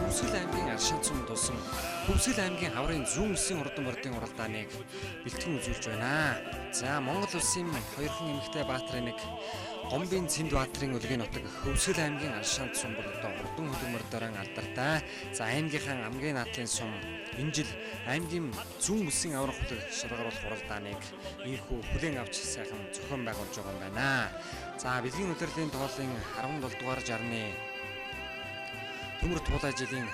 Хөвсгөл аймгийн Аршин цум тулсан Хөвсгөл аймгийн хаврын зүүн үсгийн урдан бордын уралдааныг бэлтгэн үзүүлж байна. За Монгол улсын хоёрхан эмэгтэй баатрын нэг Гомбын Цэнд баатрын үлгийн нутаг Хөвсгөл аймгийн Аршин цум бол одоо урдан хөдөлмөрөөр алдартай. За аймгийнхан амгийн наадлын сум энэ жил аймгийн зүүн үсгийн аврах хөлөг шалгаруулах уралдааныг ийхүү хүлээн авч сайхан зохион байгуулж байгаа юм байна. За бэлгийн удирдлын тоолын 17 дугаар жарны Төмөр туулай жилийн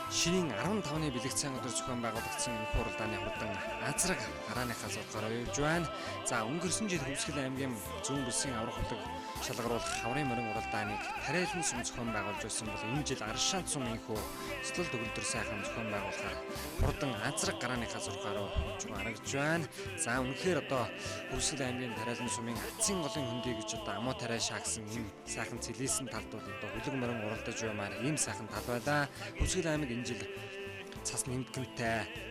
шинийн 15-ны бэлэгцэн өдөр зохион байгуулагдсан энэ уралдааны хурдан азраг гарааныхаа зургаар явж байна. За өнгөрсөн жил Хөвсгөл аймгийн зүүн бүсийн аврах хөлөг шалгаруулах хаврын морин уралдааныг тариалан сум зохион байгуулж байсан бол энэ жил Аршин цум инхүү цэцлэл төгөлдөр сайхан зохион байгуулахаар хурдан азраг гарааныхаа зургаар явж харагдж байна. За үнэхээр одоо Хөвсгөл аймгийн тариалан сумын Атсын голын хөндий гэж одоо амуу тариа шаагсан энэ сайхан цэлийсэн талд бол одоо хөлөг морин уралдаж явмаар ийм сайхан тал байлаа. Хөвсгөл аймаг энэ жил цас нэмгэнтэй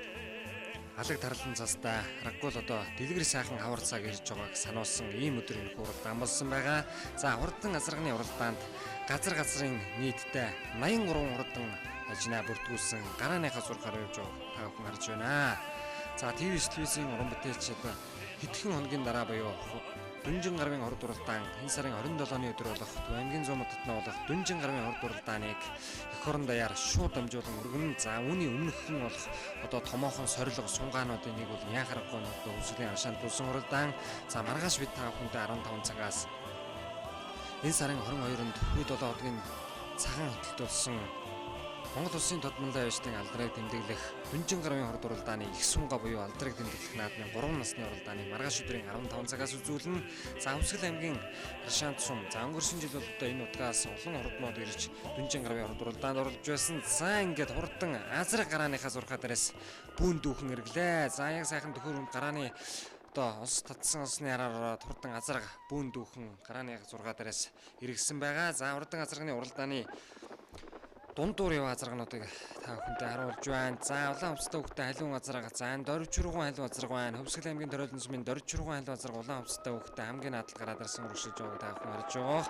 алаг тарлан цастай харахгүй л одоо дэлгэр сайхан хавар цаг ирж байгааг сануулсан ийм өдөр энэ уралдаан болсон байгаа. За хурдан азрагны уралдаанд газрын нийтдээ 83 хурдан ажнаа бүртгүүлсэн гарааныхаа зургаар явж байгааг та бүхэн харж байна. За ТV телевизийн уран бүтээлч одоо хэдхэн хоногийн дараа буюу Дүнжин гарвын хорд уралдаан энэ сарын 27-ны өдөр болох Төв аймгийн 100 модтон болох Дүнжин гарвын хорд уралдааныг эх орон даяар шууд дамжуулан өргөн. За үүний өмнөхөн болох одоо томоохон сорилго сунгаануудын нэг бол яхарахгүй одоо Хөвсгөлийн Аршаанд тулсан уралдаан. За маргааш бид та бүхэндээ 15 цагаас энэ сарын 22-нд Хүү 7 хотын цагаан хөтөлд болсон Монгол улсын тодмонлын авьяастын алдрыг тэмдэглэх Дүнжин гарвын хорд уралдааны их сунга буюу алдрыг тэмдэглэх наадмын 3 насны уралдааныг маргааш өдрийн 15 цагаас үзүүлнэ. За Хөвсгөл аймгийн Аршин цум. За өнгөрсөн жил бол одоо энэ утгаас олон хурднууд ирж Дүнжин гарвын хорд уралдаанд оролцож байсан. За ингээд хурдан азраг гарааныхаа зурхаа дээрээс бүүн дүүхэн ирлээ. За яг сайхан төхөр гарааны одоо ус татсан усны хараар хурдан азраг бүүн дүүхэн гарааныхаа зурхаа дээрээс иргэсэн байгаа. За хурдан азрагны уралдааны дундуур яваа азрагнуудыг та бүхэндээ харуулж байна. За улаан хувцастай хөвгтэй халуун азраг, за дөрвчургуун халуун азраг байна. Хөвсгөл аймгийн Торилон сумын дөрвчургуун халуун азраг улаан хувцастай хөвгтэй хамгийн наадал гараад ирсэн өргөжлөж байгааг та бүхэн харж байгаа.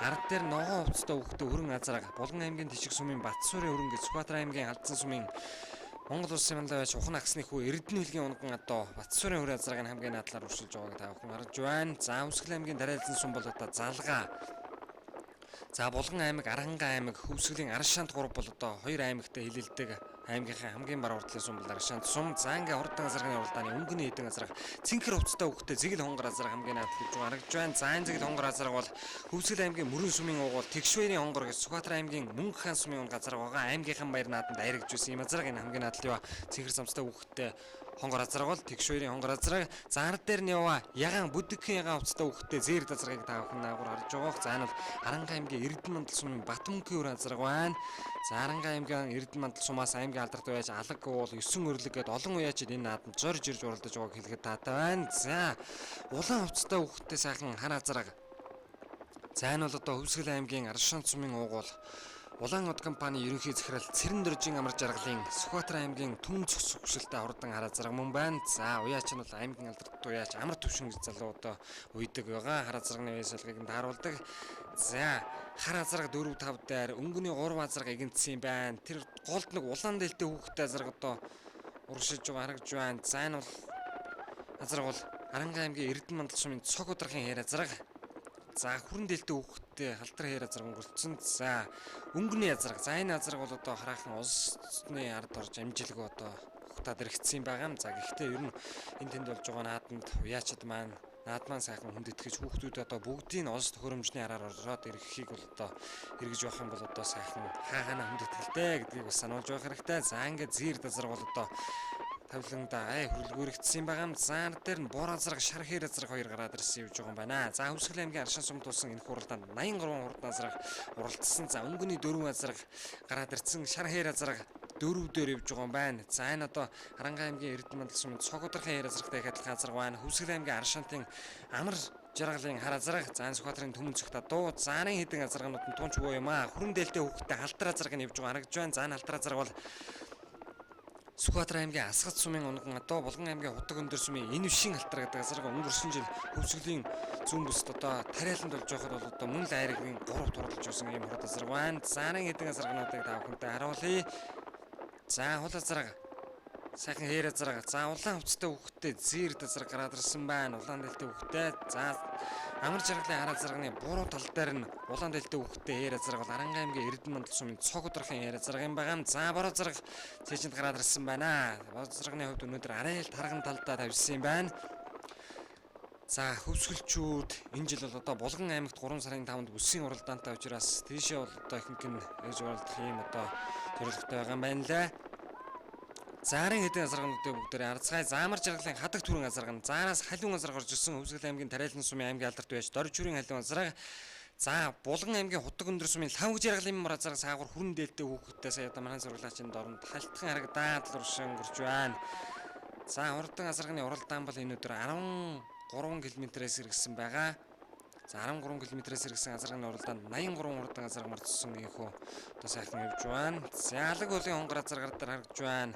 Ард дээр ногоон хувцастай хөвгтэй хөрөн азраг, Булган аймгийн Тишиг сумын Батсуурын хөрөнгө, Сүхбаатар аймгийн Халдсан сумын Монгол улсын мандаа байж ухаан агсны хүү Эрдэнэ хөлгийн унган одоо Батсуурын хөрөн азраг нь хамгийн наадлаар өргөжлөж байгааг та бүхэн харж байна. За Хөвсгөл аймгийн Тариалан сум бол одоо Залгаа. За Булган аймаг, Арангай аймаг, Хөвсгөлийн Аршаанд 3 бол одоо 2 аймагтай хилэлдэг аймгийнхаа хамгийн бара урдлын сум бол Аршаанд сум. За ингээ хурдан азрагны уралдааны өнгөний хэдэн азраг цэнхэр хувцастай хөвгтэй зэгэл хонгор азраг хамгийн наад гэж харагдж байна. За энэ зэгэл хонгор азраг бол Хөвсгөл аймгийн Мөрөн сумын угуул Тэгшвэрийн хонгор гэж Сүхбаатар аймгийн Мөнгө хаан сумын газар байгаа. Аймгийнхан баяр нааданд айрагж байсан юм азраг энэ хамгийн наадал яа цэнхэр самцтай хөвгтэй хонгор азраг бол Тэгшвэрийн хонгор азраг. За ард дээр нь яваа ягаан бүдгхэн ягаан хувцастай хөвгтэй Зээрд азрагыг та бүхэн наагур харж байгаа. За энэ бол Арангай аймгийн Эрдэнэ мандал сумын Батмөнгийн өр азраг байна. За Арангай аймгийн Эрдэнэ мандал сумаас аймгийн алдарт байж алаг уул 9 өрлөг гээд олон уяачид энэ наадамд зорж ирж уралдаж байгааг хэлэхэд таатай байна. За улаан хувцастай хөвгтэй сайхан хар азраг. За энэ бол одоо Хөвсгөл аймгийн Аршин цумын уугуул Улаан од компани ерөнхий захирал Цэрэн дөржин амар жаргалын Сүхбаатар аймгийн Түн цогц хөвшилтэй хурдан хар азраг мөн байна. За уяач нь бол аймгийн алдарт уяач амар төвшин гэж залуу одоо уйдаг байгаа. Хар азрагны уяасалгыг тааруулдаг. За хар азраг 4 5 дээр өнгөний 3 азраг игэнцсэн байна. Тэр голд нэг улаан дээлтэй хүүхдэд азраг одоо урагшилж байгаа харагдж байна. За энэ бол азраг бол Арангай аймгийн Эрдэнэ мандал сумын цог ударгын хэр азраг. За хүрэн дээлтэй хүүхдэд халтрын хэр азраг өнгөрцөн. За өнгөний азраг. За энэ азраг бол одоо хараахан улсны ард орж амжилгүй одоо ухтаад иргэцсэн байгаа юм. За гэхдээ ер нь энэ тэнд болж байгаа наадманд уяачид маань наадман сайхан хүнд итгэж хүүхдүүд одоо бүгдийг олж төхөөрөмжний араар ороод ирэхийг бол одоо эргэж явах юм бол одоо сайхан хаана хүнд итгэлтэй гэдгийг бас сануулж явах хэрэгтэй. За ингээд зэр дазар бол одоо тавиланда хөрөлгөөрөгдсөн байгаа юм. Заар дээр нь бор азраг, шар хээр азраг хоёр гараад ирсэн явж байгаа юм байна. За Хөвсгөл аймгийн Аршин сум тулсан энэ хуралдаанд 83 хурд азраг уралдсан. За өнгөний 4 азраг гараад ирсэн, шар хээр азраг 4 дээр явж байгаа юм байна. За энэ одоо Харанга аймгийн Эрдэнэ мандал сумын Цогодрын хээр азрагтай их адилхан азраг байна. Хөвсгөл аймгийн Аршинтын Амар жаргалын хар азраг, за Сүхбаатарын Төмөн цогта дуу, заарын хэдэн азрагнууд нь тунч буу юм аа. Хүрэн дээлтэй хүүхдтэй халтар азраг нь явж байгаа харагдж байна. За энэ халтар азраг бол Сүхбаатар аймгийн Асгат сумын унган одоо Булган аймгийн Хутаг өндөр сумын энэ вшин халтар гэдэг азраг өнгөрсөн жил Хөвсгөлийн зүүн бүсд одоо тариаланд болж байхад бол одоо мөн л айргийн 3 туралж байсан юм хурд азраг байна. Заарын хэдэн азрагнуудыг та бүхэнтэй харуулъя. За хул азраг, сайхан хээр азраг, за улаан хувцастай хүүхдтэй зэр азраг гараад ирсэн байна. Улаан дээлтэй хүүхдтэй. За Амар жаргалын хар азрагны буруу тал дээр нь улаан дээлтэй хүүхдтэй хээр азраг бол Харанга аймгийн Эрдэнэ мандал сумын Цогодрын хээр азраг юм байгаа. За бор азраг цээжинд гараад ирсэн байна. Бор азрагны хувьд өнөөдөр арай л тарган талдаа тавьсан юм байна. За хөвсгөлчүүд энэ жил бол одоо Булган аймагт 3 сарын 5-нд үсгийн уралдаантай учраас тийшээ бол одоо ихэнх нь ээж уралдах юм одоо зорилготой байгаа юм байна лээ. Заарын хэдэн азаргнуудыг бүгдээрээ арцгай заамар жаргалын хадаг түрэн азарга нь заараас халуун азарга орж ирсэн Хөвсгөл аймгийн Тариалан сумын аймгийн алдарт байж дорж хүрийн халуун азарга. За Булган аймгийн Хутаг өндөр сумын Лавг жаргалын мөр азарга саагур хүрэн дээлтэй хүүхдтэй сая одоо манай зурглаачийн дорнд халтхан харагдаад л уршин өнгөрч байна. За урдан азарганы уралдаан бол энэ өдөр 13 км-ээс иргэсэн байгаа. За 13 км-ээс иргэсэн азарганы уралдаанд 83 урдан азарга мордсон ийхүү одоо сайхан явж байна. За алаг уулын хонгор азаргаар дээр харагдж байна.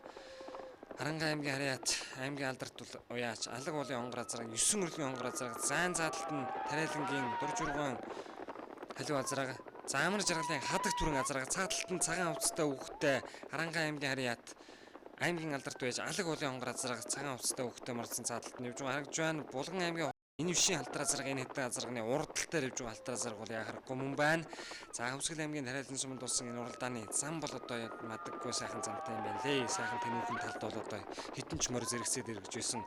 Харанга аймгийн Харьяат аймгийн алдарт уяач алаг уулын хонгор азарга 9 өргөлийн хонгор азарга зайн заалтад нь Тариалангийн Дурж ургуун халиу азарга за Амар жаргалын хадаг түрэн азарга цааталт нь цагаан хувцастай хүүхдтэй Харанга аймгийн Харьяат аймгийн алдарт байж алаг уулын хонгор азарга цагаан хувцастай хүүхдтэй мордсон цааталт нь явж харагдж байна. Булган аймгийн энэ вшин халтар азарга энэ хэдэн азарганы урдтал дээр явж байгаа халтар азарга бол яхахгүй мөн байна. За Хөвсгөл аймгийн Тариалан суманд болсон энэ уралдааны зам бол одоо мадаггүй сайхан замтай юм байна лээ. Сайхан тэнүүхэн талд бол одоо хитэн ч мөр зэрэгсээд эргэж байсан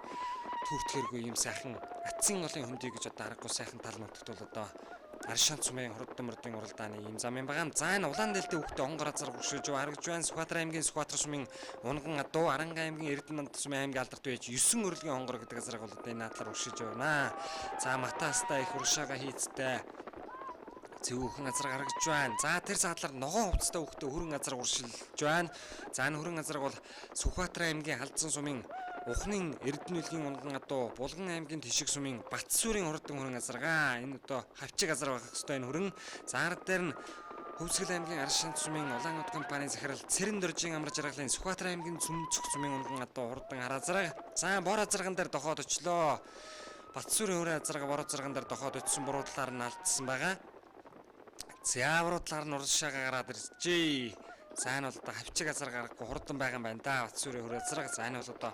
түүхтгэргүй юм сайхан атсын голын хөндий гэж одоо харахгүй сайхан тал нутагт бол одоо Аршин сумын хурдан мөрдийн уралдааны ийм зам юм байгаа. За энэ улаан дээлтэй хүүхдээ хонгор азарга уршиж харагдж байна. Сүхбаатар аймгийн Сүхбаатар сумын унган адуу Харанга аймгийн Эрдэнэ мандал сумын аймгийн алдарт байж 9 өргөлийн хонгор гэдэг азарга бол одоо энэ надлаар уршиж явна. За матаастай их уршаага хийцтэй зөвхөн азарга харагдж байна. За тэр саадлаар ногоон хувцастай хүүхдээ хөрөн азарга уршилж байна. За энэ хөрөн азарга бол Сүхбаатар аймгийн Халдсан сумын Ухны Эрдэнэ үлгийн унган адуу Булган аймгийн Тишиг сумын Батсүрийн хурдан хөрөн азарга. Энэ одоо хавчиг азар байх хэвээр энэ хөрөн. Заар дээр нь Хөвсгөл аймгийн Аршин сумын Улаан уд компанийн захирал Цэрэн дөржийн Амар жаргалын Сүхбаатар аймгийн Цөмцөх сумын унган адуу хурдан хар азарга. За бор азарган дээр дохоод очлоо. Батсүрийн хөрөн азарга бор азарган дээр дохоод очсон буруу талаар нь алдсан байгаа. За буруу талаар нь уршаага гараад иржээ. За энэ бол одоо хавчиг азарга гарахгүй хурдан байгаа юм байна да. Батсүрийн хөрөн азарга. За энэ бол одоо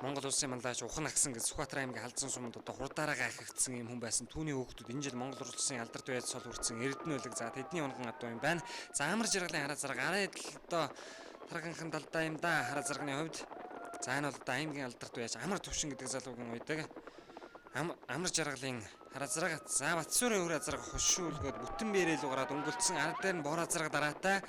Монгол улсын манлайч Ухан агсан гэж Сүхбаатар аймгийн Халдсан суманд одоо хурдаараа гайхагдсан юм хүн байсан. Түүний хүүхдүүд энэ жил Монгол улсын алдарт байж сол хүрсэн Эрдэнэ үлэг. За тэдний унган адуу юм байна. За Амар жаргалын хар азарга арай л одоо тарганхан талдаа юм да хар азарганы хувьд. За энэ бол одоо аймгийн алдарт байж Амар төвшин гэдэг залуугийн уйдаг. Амар жаргалын хар азарга. За Батсүрийн хөрөн азарга хушуулгоод бүтэн бэрэл угараад өнгөлдсөн ард дээр нь бор азарга дараатай.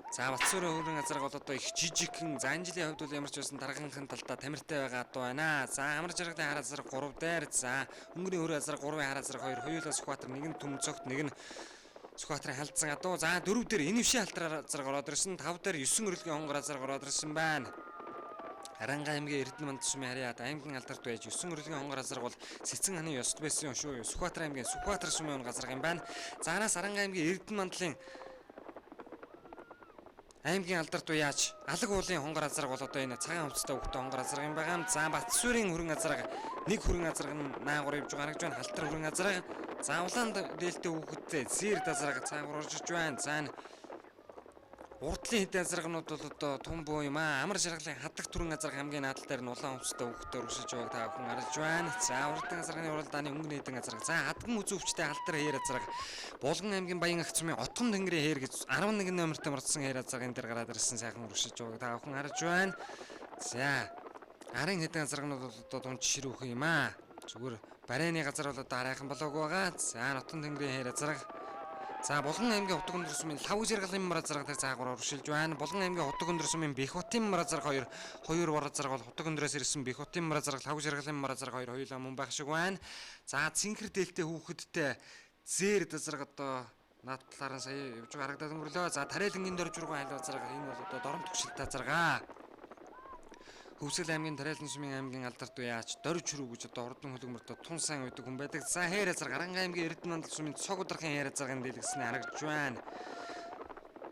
За Батсүрийн хөрөн азарга бол одоо их жижигхэн за энэ жилийн хувьд бол ямар ч байсан тарганхан талдаа тамиртай байгаа адуу байна. За Амар жаргалын хар азарга 3 дээр. За өнгөний хөрөн азарга 3-ын хар азарга 2 хоёулаа Сүхбаатар нэг нь Төмөн цогт нэг нь Сүхбаатарын Халдсан адуу. За 4 дээр энэ вшин халтар азарга ороод ирсэн. 5 дээр 9 өргөлийн хонгор азарга ороод ирсэн байна. Харанга аймгийн Эрдэнэ мандал сумын Харьяат аймгийн алдарт байж 9 өргөлийн хонгор азарга бол Сэцэн ханы ёст байсан шүү. Сүхбаатар аймгийн Сүхбаатар сумын азарга юм байна. За араас Харанга аймгийн Эрдэнэ мандлын аймгийн алдарт уяач алаг уулын хонгор азарга бол одоо энэ цагаан хувцастай хүүхдтэй хонгор азарга юм байгаа. За Батсүрийн хөрөн азарга нэг хөрөн азарга нь наагур явж байгаа харагдж байна. Халтар хөрөн азарга. За улаан дээлтэй хүүхдтэй зэр азарга цаагур орж иж байна. За урдлын хэдэн азаргнууд бол одоо тун буу юм аа. Амар жаргалын хадаг түрэн азарга хамгийн наадал дээр нь улаан хувцастай хүүхдтэй уршиж байгааг та бүхэн харж байна. За урдан азарганы уралдааны өнгөний хэдэн азарга. За хадган үзүү өвчтэй халтар хээр азарга. Булган аймгийн Баян агц сумын Отгон тэнгэрийн хээр гэж 11 номертой мордсон хээр азаргын дээр гараад ирсэн сайхан уршиж байгааг та бүхэн харж байна. За арын хэдэн газаргнууд бол одоо дунд жишрүүх юм аа. Зүгээр барайны газар бол одоо харайхан болоогүй байгаа. За нутан тэнгэрийн хэр газар. За Булган аймгийн Утаг өндөр сумын лав жаргалын мар зарга дээр цаагаараа уршилж байна. Булган аймгийн Утаг өндөр сумын Бэхутын мар зарга хоёр бар зарга бол Утаг өндөрөөс ирсэн Бэхутын мар зарга лав жаргалын мар зарга хоёр хоёулаа мөн байх шиг байна. За цэнхэр дээлтэй хүүхэдтэй зэр зарга одоо наад талаар нь сая явж харагдаад өнгөрлөө. За Тариалангийн дөрж рүүгээ хайлуу зарга энэ бол одоо дорн төгшөлтэй зарга. Хөвсгөл аймгийн Тариалан сумын аймгийн алдарт уяач Дорж рүү гэж одоо хурдан хөлөмөртөө тун сайн уйдаг хүн байдаг. За хээрэ зарга Аранга аймгийн Эрдэнэ мандал сумын цог ударгын хээрэ заргын дэлгэснээ харагдж байна.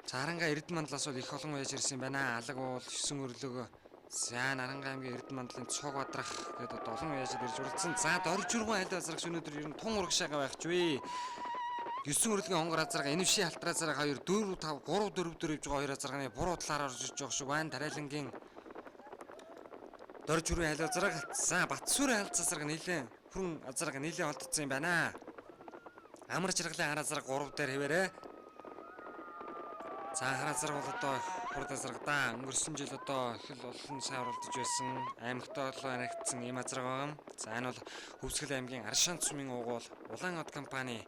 За Аранга Эрдэнэ мандлаас бол их олон уяж ирсэн байна. Алаг уул 9 өрлөг. За Аранга аймгийн Эрдэнэ мандлын цог ударах гэдэг одоо олон уяжд ирж уралдсан. За Дорж рүүгээ хайлуу зарга өнөөдөр ер нь тун урагшаага байх ч вэ. 9 өрлөгийн хонгор азарга энэвшийн халтраа зарга 2 4 5 3 4 4 гэж 2 азарганы буруу талаар орж иж байгаа шиг байна. Тариалангийн Дорж рүү хайлуу зарга. За Батсүрийн алд азарга нийлэн хүрэн азарга нийлэн олдсон юм байна. Амар жаргалын хар азарга 3 дээр хэвээрээ. За хар азарга бол одоо хурд азарга да. Өнгөрсөн жил одоо их л олон сайн оролдож байсан. Аймагтаа олон харагдсан ийм азарга байгаа юм. За энэ бол Хөвсгөл аймгийн Аршаант сумын угуул Улаан од компани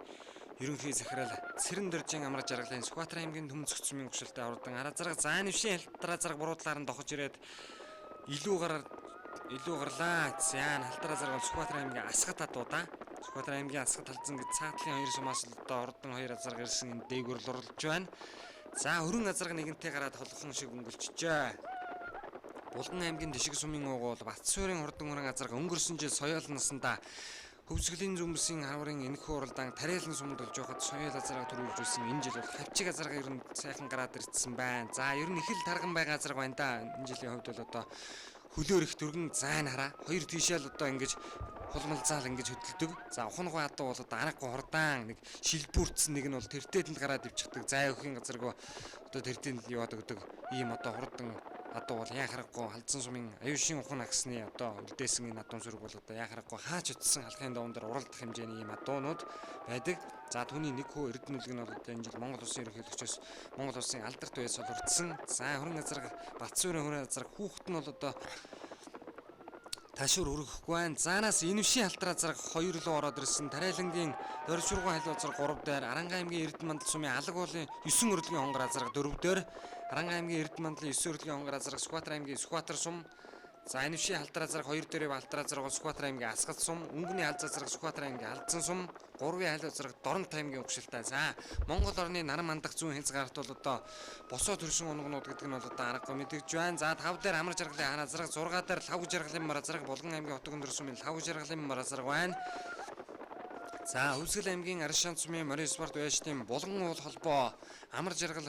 ерөнхий захирал Цэрэн Доржийн амар жаргалын Сүхбаатар аймгийн Төмөнцөг сумын гүшилтэд авардан хар азарга. За нэвшийн халтар азарга буруу талаар нь дохож ирээд илүү гарлаа. За халтар азарга бол Сүхбаатар аймгийн Асгат хадуудаа. Сүхбаатар аймгийн Асгат халдсан гэж цаатлын хоёр сумаас л одоо ордон хоёр азарга ирсэн энэ дээгүүр л орлож байна. За хөрөн азарга нэгэнтэй гараад холхон шиг өнгөлчжээ. Булган аймгийн Дэшиг сумын угуул Батсуурийн хурдан хөрөн азарга өнгөрсөн жил соёол наснда Хөвсгөлийн зүмбэсийн харварын энэхүү уралдаан Тариалан сумд болж байхад соёол азарга төрүүлж байсан. Энэ жил бол хавчиг азарга ер нь сайхан гараад ирсэн байна. За ер нь их л тарган байгаа азарга байна да. Энэ жилийн хувьд бол одоо хөлөөр их дөргөн зайн хараа. Хоёр тийшээ л одоо ингэж хулмалзаал ингэж хөдөлдөг. За ухангуй адуу бол одоо аргагүй хурдаан нэг шилбүртсэн нэг нь бол тэртээдэнд гараад ивчихдэг. Зай өхийн газаргүй одоо тэртээнд яваад өгдөг. Ийм одоо хурдан адуу бол яхарахгүй халдсан сумын аюушийн ухан агсны одоо үлдээсэн энэ адуун сүрэг бол одоо яхарахгүй хаач утсан халахын даван дээр уралдах хэмжээний ийм адуунууд байдаг. За түүний нэг хөө Эрдэнэ үлэг нь бол одоо энэ жил Монгол улсын ерөнхийлөгчөөс Монгол улсын алдарт уяас олгогдсон. За хөрөн азарга Батсуурийн хөрөн азарга хүүхэд нь бол одоо ташуур өргөхгүй байна. Заанаас энэвшийн халтар азарга 2 руу ороод ирсэн. Тариалангийн Дорж рүүгээ хайлуу азарга 3 дээр, Аранга аймгийн Эрдэнэ мандал сумын алаг уулын 9 өрлөгийн хонгор азарга 4 дээр, Аранга аймгийн Эрдэнэ мандлын 9 өрлөгийн хонгор азарга Сүхбаатар аймгийн Сүхбаатар сум. За энэвшийн халтар азарга 2 дээр халтар азарга бол Сүхбаатар аймгийн Асгат сум, өнгөний алз азарга Сүхбаатар аймгийн Алдсан сум, 3-ын хайлуу азарга Доронт аймгийн гүшилтэй. За Монгол орны наран мандах зүүн хязгаарт бол одоо босоо төрсөн унгнууд гэдэг нь бол одоо аргагүй мэдэгж байна. За 5 дээр амар жаргалын хар азарга, 6 дээр лав жаргалын мар азарга, Булган аймгийн Утаг өндөр сумын лав жаргалын мар азарга байна. За Хөвсгөл аймгийн Аршаант сумын Морин спорт уяачдын Булган уул холбоо амар жаргал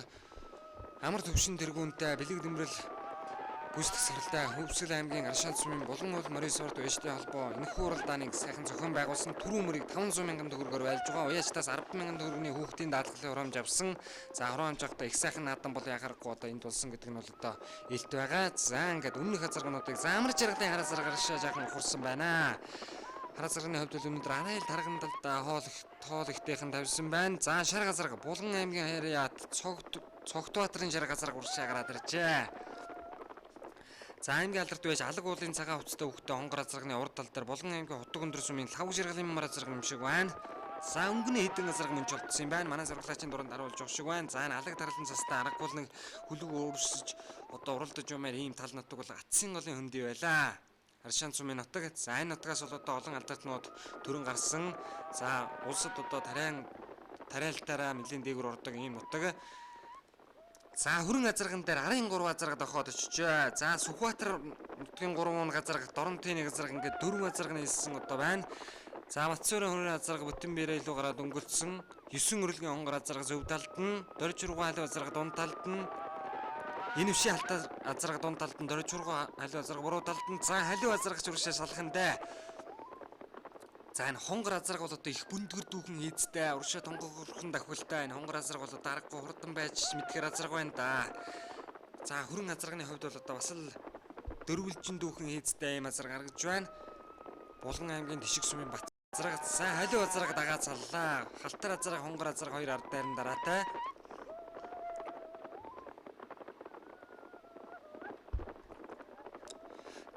амар төвшин тэргүүнтэй бэлэг дэмрэл гүйцэтгэх саралтай Хөвсгөл аймгийн Аршаант сумын Булган уул Морин спорт уяачдын холбоо энэхүү уралдааныг сайхан зохион байгуулсан. Түрүү мөрийг 500 мянган төгрөгөөр байлж байгаа. Уяачдаас 10 мянган төгрөгийн хүүхдийн даатгалын хурамж авсан. За хурамж авахдаа их сайхан наадам бол яхахгүй одоо энд болсон гэдэг нь бол одоо илт байгаа. За ингээд өмнөх азаргнуудыг амар жаргалын хар азаргаар жаахан ухарсан байна. Хар азарганы хувьд бол өнөөдөр арай л таргандалд хоол ихтэйхэн тавьсан байна. За шар азарга Булган аймгийн хаяат Цогтбаатарын шар азарга уршаа гараад иржээ. За аймгийн алдарт байж алаг уулын цагаан хувцастай хөхтө хонгор азарганы урд тал дээр Булган аймгийн Утаг өндөр сумын лав жаргалын мар азарга юм шиг байна. За өнгөний хэдэн азарга мөнч олдсон юм байна. Манай сургуулийн дунд харуулж байгаа шиг байна. За энэ алаг тарлан цастай аргагүй нэг хөлөг өөрсөж одоо уралдаж юмар ийм тал нутаг бол Атсын голын хөндөй байлаа. Аршаант сумын нутаг. За энэ нутгаас бол одоо олон алдартнууд төрөн гарсан. За улсад одоо тариалтаараа нэлийн дээгүүр ордог ийм нутаг. За хөрөн азарган дээр арын 3 азарга дохоод очижээ. За Сүхбаатар нутгийн 3 азарга, Доронтын 1 азарга ингээд 4 азарга нийлсэн одоо байна. За Батсуурийн хөрөн азарга бүтэн бэрээ илүү гараад өнгөлцсөн. 9 өрлөгийн хонгор азарга зөв талд нь, Дорж рүүгээ хайлуу азарга дунд талд нь, энэвшийн халтар азарга дунд талд нь, Дорж рүүгээ хайлуу азарга буруу талд нь. За халиу азаргач урагшаа салхандаа. За энэ хонгор азарга бол одоо их бүндгэр дүүхэн хийцтэй, урагшаа тонгохорхон давхилтай. Энэ хонгор азарга бол одоо аргагүй хурдан байж мэдгээр азарга байна да. За хөрөн азарганы хувьд бол одоо бас л дөрвөлжин дүүхэн хийцтэй ийм азарга гаргаж байна. Булган аймгийн Дэшиг сумын Бат азарга. За халиу азарга дагаад саллаа. Халтар азарга, хонгор азарга хоёр ард дайран дараатай.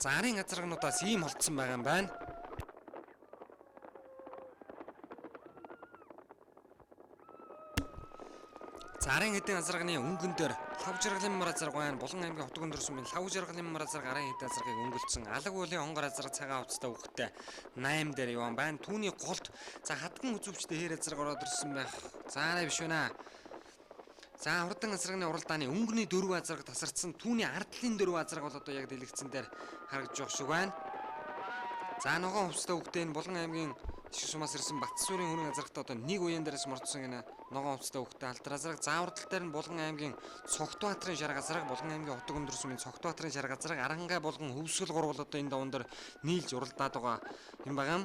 За арын газаргнуудаас ийм холдсон байгаа юм байна. Зарын хэдийн азарганы өнгөн дээр лав жаргалын мар азарг байна. Булан аймгийн Хотгон дөрсөмийн лав жаргалын мар азарг арын хэдийн азаргыг өнгөлцсөн. Алаг уулын хонгор азарг цагаан хувцастай хөвгтэй 8 дээр явсан байна. Түүний голд за хатган үзүүчтэй хээр азарг ороод ирсэн байх. За арай биш байна. За хурдан азарганы уралдааны өнгөний 4 азарг тасарсан. Түүний ардлын 4 азарг бол одоо яг дэлгэцэн дээр харагдж байгаа шиг байна. За ногоон хувцастай хөвгтэй энэ Булан аймгийн Ишг сумаас ирсэн Батсуурын хөрөн азаргт одоо нэг уян дээрээс мордсон гэнэ ногоон хувцастай хөвгтэй алтар азарг. За урдтал дээр нь Булган аймгийн Цогтбаатарын шарга азарг, Булган аймгийн Хотгон дөрсөмийн Цогтбаатарын шарга азарг, Арангай болгон Хөвсгөл гурвал одоо энэ даван дээр нийлж уралдаад байгаа юм байгаа юм.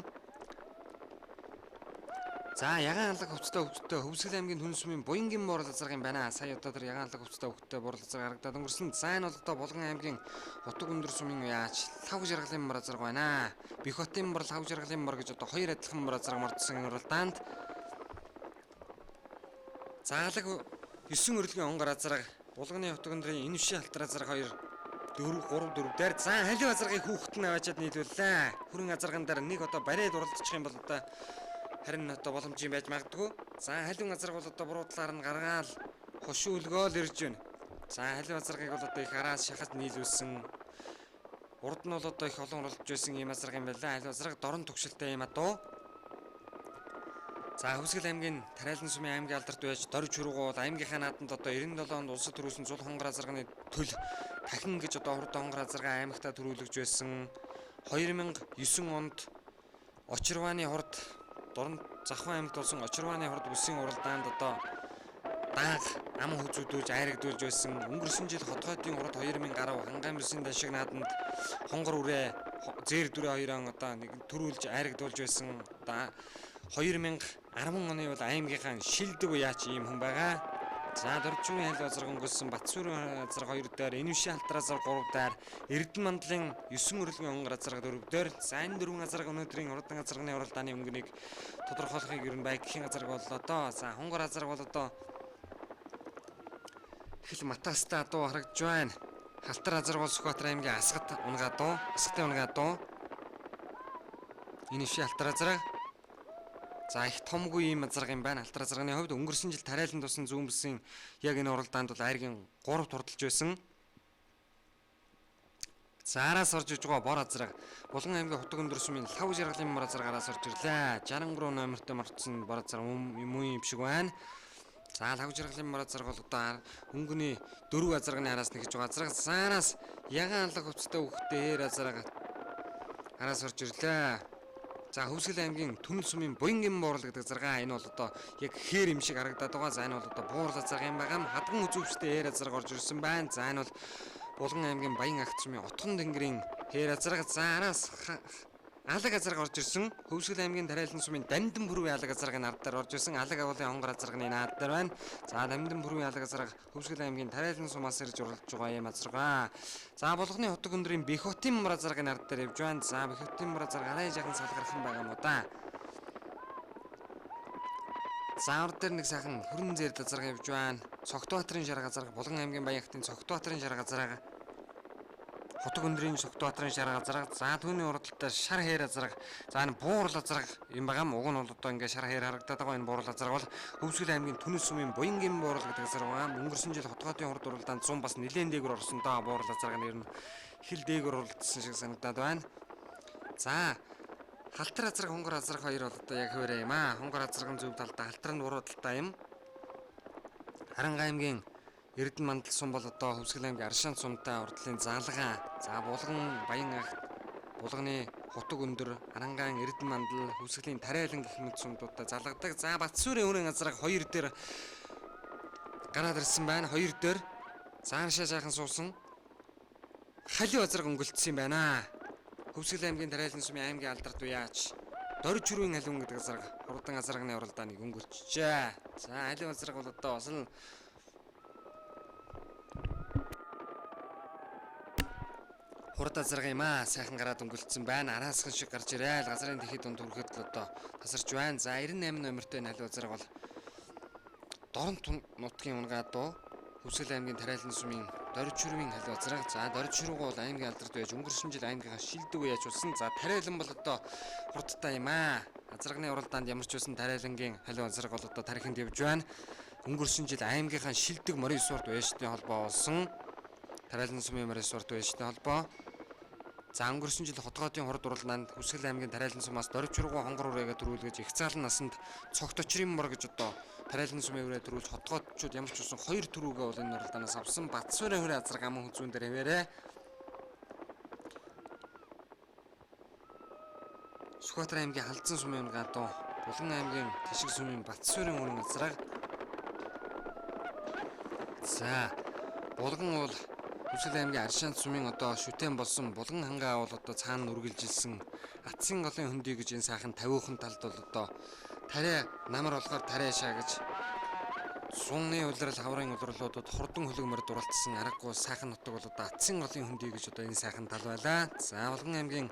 За ягаан алга хувцастай хөвгтэй Хөвсгөл аймгийн Түнсмийн Буянгийн Буурал азаргын байна. Сая одоо тэр ягаан алга хувцастай хөвгтэй Буурал азарг харагдаад өнгөрсөн. За энэ бол одоо Булган аймгийн Хотгон дөрсөмийн яач лав жаргалын мар азарг байна. Бих хотын мар лав жаргалын мар гэж одоо хоёр адилхан мар азарг мордсон энэ уралдаанд. Заалаг 9 өрөлгийн онгор азарг Булганы Хотгон дөрийн энэ вшийн алтар азарг 2 4 4 дээр за халив азаргыг хүүхэд нь аваачаад нийлүүллээ. Хүрэн азарган дээр нэг одоо бариад уралдчих юм бол одоо харин одоо боломж юм байж магадгүй. За халив азарг бол одоо буруу талаар нь гаргаал хошуулгоол ирж байна. За халив азаргыг бол одоо их араас шахалт нийлүүлсэн. Урд нь бол одоо их олон уралдж байсан ийм азарг юм байна. Халив азарг дорн төгшөлтэй юм адуу. За Хөвсгөл аймгийн Тарайлан сумын аймгийн алдарт байж Дорж хуруугуул аймгийнхаа нааданд одоо 97 онд улсад төрүүлсэн зул хонгор азарганы төл дахин гэж одоо хурд хонгор азаргаа аймагтаа төрүүлж байсан. 2009 онд Очирвааны хурд Дорн Захван аймагт болсон Очирвааны хурд бүсийн уралдаанд одоо дааг ам хүзүүдүүлж айрагдуулж байсан. Өнгөрсөн жил Хотгоотын хурд 2000 гаруй хангайн бүсийн дашиг нааданд хонгор үрээ зэр дүрээ хоёроо одоо нэг төрүүлж айрагдуулж байсан. Одоо 2010 оны бол аймгийнхаа шилдэг яач ийм хүн байгаа. За Доржуугийн халив азарг өнгөрсөн Батсуурын азарг 2 дээр, энэ вшийн алтар азарг 3 дээр, Эрдэнэ мандлын 9 өрөлгийн онгор азарг 4 дээр. За энэ 4 азарг өнөөдрийн урдан азарганы уралдааны өнгөнийг тодорхойлохыг ер нь байгалийн азарг боллоо доо. За хонгор азарг бол одоо хэл матастай адуу харагдж байна. Халтар азарг бол Сүхбаатар аймгийн Асгат унгаа дуу, Асгатын унгаа дуу. Энэ вшийн алтар азарг за их томгүй ийм азарга юм байна. Алтар азарганы хувьд өнгөрсөн жил Тарайланд тусан зүүн бүсийн яг энэ уралдаанд бол айргийн 3 турдалж байсан. Заараас орж иж байгаа бор азарга Булган аймгийн Хотгон дөрсөмийн лав жаргалын мар азаргаараас орж ирлээ. 63 номертой мордсон бор азар юм юм шиг байна. За лав жаргалын мар азарга бол одоо өнгөний 4 азарганы араас нэгж байгаа азарга. Заараас ягаан алга хувцастай хөвгтэй ээр азарга араас орж ирлээ. За Хөвсгөл аймгийн Түн сумын Буянгийн Буурал гэдэг азарга энэ бол одоо яг хээр юм шиг харагдаад байгаа. За энэ бол одоо буурал азарга юм байгаа. Хадган үзүүчтэй ээр азарга орж ирсэн байна. За энэ бол Булган аймгийн Баян агт сумын Отгон тэнгэрийн хээр азарга. За араас алаг азарга орж ирсэн. Хөвсгөл аймгийн Тарайлан сумын Дамдан бүрвийн алаг азаргын ард дээр орж ирсэн. Алаг авуулын хонгор азарганы наад дээр байна. За Дамдан бүрвийн алаг азарга Хөвсгөл аймгийн Тарайлан сумаас ирж уралдж байгаа юм азарга. За Булганы Хотгон дөрийн Бих хотын мар азаргын ард дээр явж байна. За Бих хотын мар азарга арай жаахан салгархан байгаа юм уу да. За урд дээр нэг сайхан хөрөн зэрд азарга явж байна. Цогтбаатарын шарга азарга Булган аймгийн Баян агтын Цогтбаатарын шарга азарга Хотгон дөрийн Цогтбаатарын шарга азарга. За түүний урдталтай шар хээр азарга. За энэ буурал азарга юм байгаа юм. Уг нь бол одоо ингээ шар хээр харагдаад байгаа энэ буурал азарга бол Хөвсгөл аймгийн Түнэс сумын Буянгийн Буурал гэдэг азарга байгаа. Өнгөрсөн жил Хотгоотын хурд уралдаанд 100 бас нэлээд дээгүр орсон доо буурал азарга нэр нь хил дээгүр уралдсан шиг санагдаад байна. За халтар азарга хонгор азарга хоёр бол одоо яг хөвөрөө юм аа. Хонгор азаргын зөв талдаа халтар нь буруу талдаа юм. Харангай аймгийн Эрдэнэ мандал сум бол одоо Хөвсгөл аймгийн Аршаан сумтай урдлын заалгаа. За Булган Баян агт, Булганы Хотог өндөр, Арангаан Эрдэнэ мандал, Хөвсгөлийн Тарайлан гэх мэт сумдуудтай залгадаг. За Батсуурын хөрөн азарга 2 дээр гараад ирсэн байна. 2 дээр цаашаа жаахан суусан. Халив азарга өнгөлтсөн юм байна. Хөвсгөл аймгийн Тарайлан сумын аймгийн алдарт уяач Дорж хуруугийн халиун гэдэг азарга хурдан азарганы уралдааныг өнгөлтчээ. За халив азарга бол одоо бас л хурд азарга юм аа. Сайхан гараад өнгөлтсөн байна. Араасхан шиг гарч ирээл газрын тэхид дунд хүрэхэд л одоо тасарч байна. За 98 номертой халив азарга бол Дорн нутгийн унгаа дуу Хөвсгөл аймгийн Тарайлан сумын Доржирвын халиу азраг. За Доржирвуу бол аймгийн алдарт байж өнгөрсөн жил аймгийнхаа шилдэг үе яаж болсон. За Тариалан бол одоо хурдтай юм аа. Азрагны уралдаанд ямар ч байсан Тариалангийн халиу азраг бол одоо тарихынд явж байна. Өнгөрсөн жил аймгийнхаа шилдэг морин спорт байшинтай холбоо болсон. Тариалан сумын морин спорт байшинтай холбоо. За өнгөрсөн жил хотгоодын хурд уралдаанд Хүсгэл аймгийн Тариалан сумаас Доржирвуу хонгор урайгаа төрүүлгэж их цаалан насанд цогт очрын мор гэж одоо Тариалан сумын үрээ төрүүлж хотгоодчууд ямар ч үсэн 2 төрүүгээ бол энэ уралдаанаас авсан. Батсуурын хүрээ азраг аман хүзүүн дээр хэмээрээ. Сүхбаатар аймгийн Халдсан сумын гадуу Булган аймгийн Тишиг сумын Батсуурын хүрэн азраг. За Булган бол Хүсгэл аймгийн Аршаан сумын одоо шүтэн болсон Булган хангаа бол одоо цаана үргэлжилсэн Атсын голын хөндий гэж энэ сайхан 50хан талд бол одоо тариа намар болохоор тариашаа гэж сунны улирал хаврын улирлуудад хурдан хөлөг мөр дуралцсан аргагүй сайхан нутаг бол одоо Атсын голын хөндий гэж одоо энэ сайхан тал байлаа. За Булган аймгийн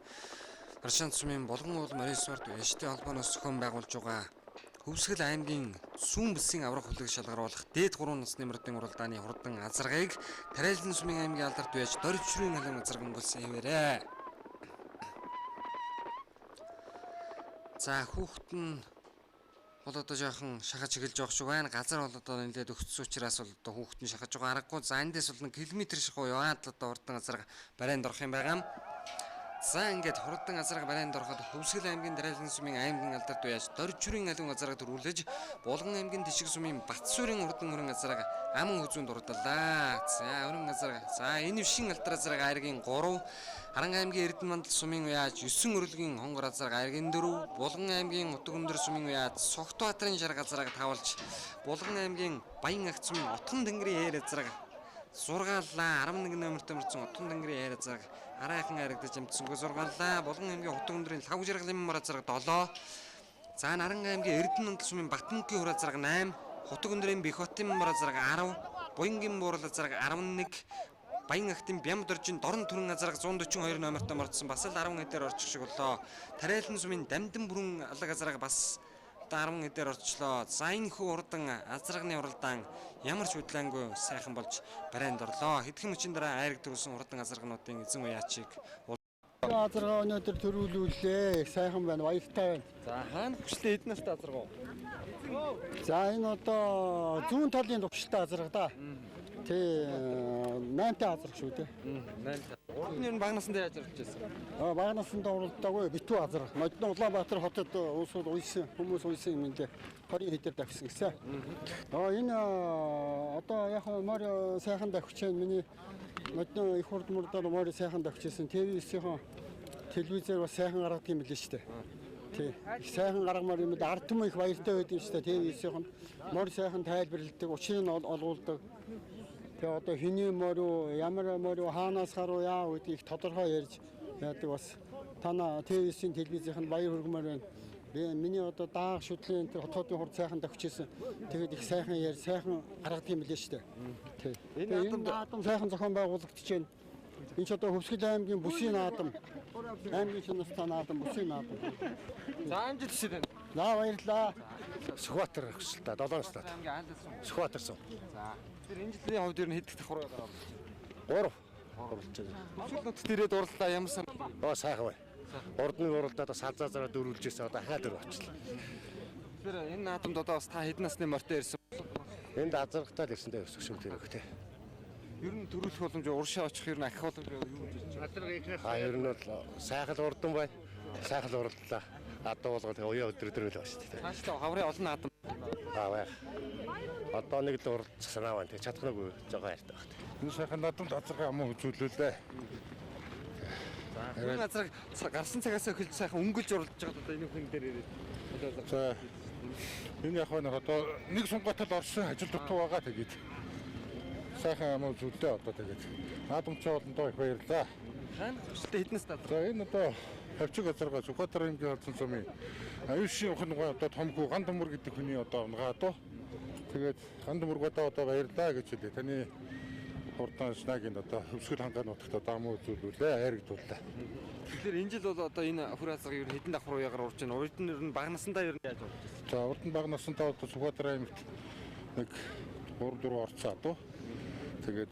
Аршаан сумын Булган уул морин спорт байшинтай холбооноос зохион байгуулж байгаа Хөвсгөл аймгийн сүүн бүсийн аврах хөлөг шалгаруулах дээд 3 насны мөрдийн уралдааны хурдан азаргыг Тариалан сумын аймгийн алдарт байж Доржирвын халуун азарг өнгөрсөн хэвээрээ. За хүүхэд нь бол одоо жоохон шахаж эхэлж байгаа шүү байна. Газар бол одоо нэлээд өгцсөн учраас бол одоо хүүхэд нь шахаж байгаа аргагүй. За эндээс бол 1 км шахуу яваад одоо хурдан азарг барайнд орох юм байгаа. За ингээд хурдан азарга барайнд ороход Хөвсгөл аймгийн Тариалан сумын аймгийн алдарт байж Доржирвын халуун азарга төрүүлж Булган аймгийн Тишиг сумын Батсуурын хурдан өрн азарга аман хүзүүнд дурдлаа. За өрн азарга. За энэ шин алдар азарга аймгийн 3, Харан аймгийн Эрдэнэмандал сумын яаж 9 өрөлгийн хонгор азарга аймгийн 4, Булган аймгийн Утга өндөр сумын яаж Согтбаатарын шарга азарга тавалж Булган аймгийн Баян агт сумын Утган тэнгэрийн ээр азарга зургааллаа. 11 номертой мөрцөн Утган тэнгэрийн ээр азарга арайхан харагдаж амтсангүй зургааллаа. Булган аймгийн Утга өндрийн лав жаргалын мар азарга 7. За Наран аймгийн Эрдэнэмандал сумын Батмөнхийн хур азарга 8, Утга өндрийн Бихотын мар азарга 10, Буянгийн буурал азарга 11, Баян агтын Бямдоржин Дорн түрэн азарга 142 номертой мордсон бас л 10 эдээр орчих шиг боллоо. Тариалан сумын Дамдан бүрэн алга азарга бас 10 эдээр орчлоо. За энэ хүү урдан азарганы уралдаан ямар ч хөдлөөнгүй сайхан болж барайнд орлоо. Хэдхэн мөчийн дараа айраг төрүүлсэн урдан азаргнуудын эзэн уяачийг азарга өнөөдөр төрүүлүүлээ. Сайхан байна, баяртай байна. за хаана хүчлээ хэдэн настай азарга уу? За энэ одоо зүүн талын төвчтэй азарга да. Тэ 8-тай азарга шүү дээ. 8. Урд нь баг насандаа яаж орж ирсэн? Бага насанд оролдоогүй битүү азарга. Модон Улаанбаатар хотод уусууд уйсан хүмүүс уйсан юм дээ. 20 хэдээр давсан гэсэн. Энэ одоо яг морь сайхан давхиж байна. Миний модон их хурд мурдаар морь сайхан давхижсэн. ТV-ийн телевизээр бас сайхан гаргадаг юм билээ шүү дээ. Тий. Их сайхан гаргамаар юм да ард түмэн их баяртай байдаг шүү дээ. ТV-ийн морь сайхан тайлбарладаг, учрыг нь олгуулдаг. Тэгээ одоо хэний морь уу, ямар морь уу, хаанаас гаруу яа гэдгийг их тодорхой ярьж яадаг бас тана ТV-ийн телевизийнх нь баяр хүргэмээр байна. Миний одоо даах шүтлийн хотын хурд сайхан давхижсэн. Тэгээд их сайхан яар, сайхан гаргадаг юм билээ шүү дээ. Тий. Энэ наадам сайхан зохион байгуулагдаж байна. Энэ ч одоо Хөвсгөл аймгийн бүсийн наадам. Аймгийн шинэстэй наадам, бүсийн наадам. За амжилт хүсье байна. За баярлалаа. Сүхбаатар хөсөлтөө 7 настай. Аймгийн Андас сум. Сүхбаатар сум. За тэр энэ жилийн хувьд ер нь хэд давхар байгаа юм? 3 оролцож байгаа. Өсвөл нутагт ирээд уралдаа ямар сан? Сайхан бай. Урдны уралдаад бас хазаазаараа дөрүүлжсэн одоо дахиад дөр очлоо. Тэр энэ наадамд одоо бас та хэдэн насны морьтой ирсэн? Энд азаргатай л ирсэндээ өсөх юм тэрэг тий. Ер нь төрүүлэх боломж уршаа очих ер нь ахих боломж юу гэж байна? Ер нь бол сайхан урдан бай. Сайхан уралдлаа. Адуу болгоод уяа өдрөөр л байна шүү дээ. Цаашлаа хаврын олон наадам. Бай. Одоо нэг л уралдах санаа байна. Чадхнаагүй жоо хайртай багт. Энэ сайхан надад азарга аман үзүүлүүлээ. За энэ азарга гарсан цагаас эхэлж сайхан өнгөлж уралдаж байгаа одоо энэ хүн дээр ирээд. За энэ яг нэг одоо нэг сунгатал орсон ажил дутуу байгаа тэгээд сайхан аман үзүүлээ одоо тэгээд наадамч олондоо их баярлаа. Хаана хүчтэй хэдэн настай? За энэ одоо хавчиг азарга Сүхбаатар аймгийн Халдсан сумын аюушийн ухаангаа одоо томгүй Гандамөр гэдэг хүний одоо унгаа доо. Тэгээд Гандамөр одоо баярлаа гэж хэлээ. Таны хурдан шнагийн одоо Хөвсгөл хангааны нутагт одоо аман үзүүлүүлээ, хайргдууллаа. Тэгэхээр энэ жил бол одоо энэ хүр азарга ер нь хэдэн давхар уяагаар урж байна? Урд нь ер нь баг насандаа ер нь яаж урж байна? За урд нь баг насандаа одоо Сүхбаатар аймагт нэг 3-4 орцоо доо. Тэгээд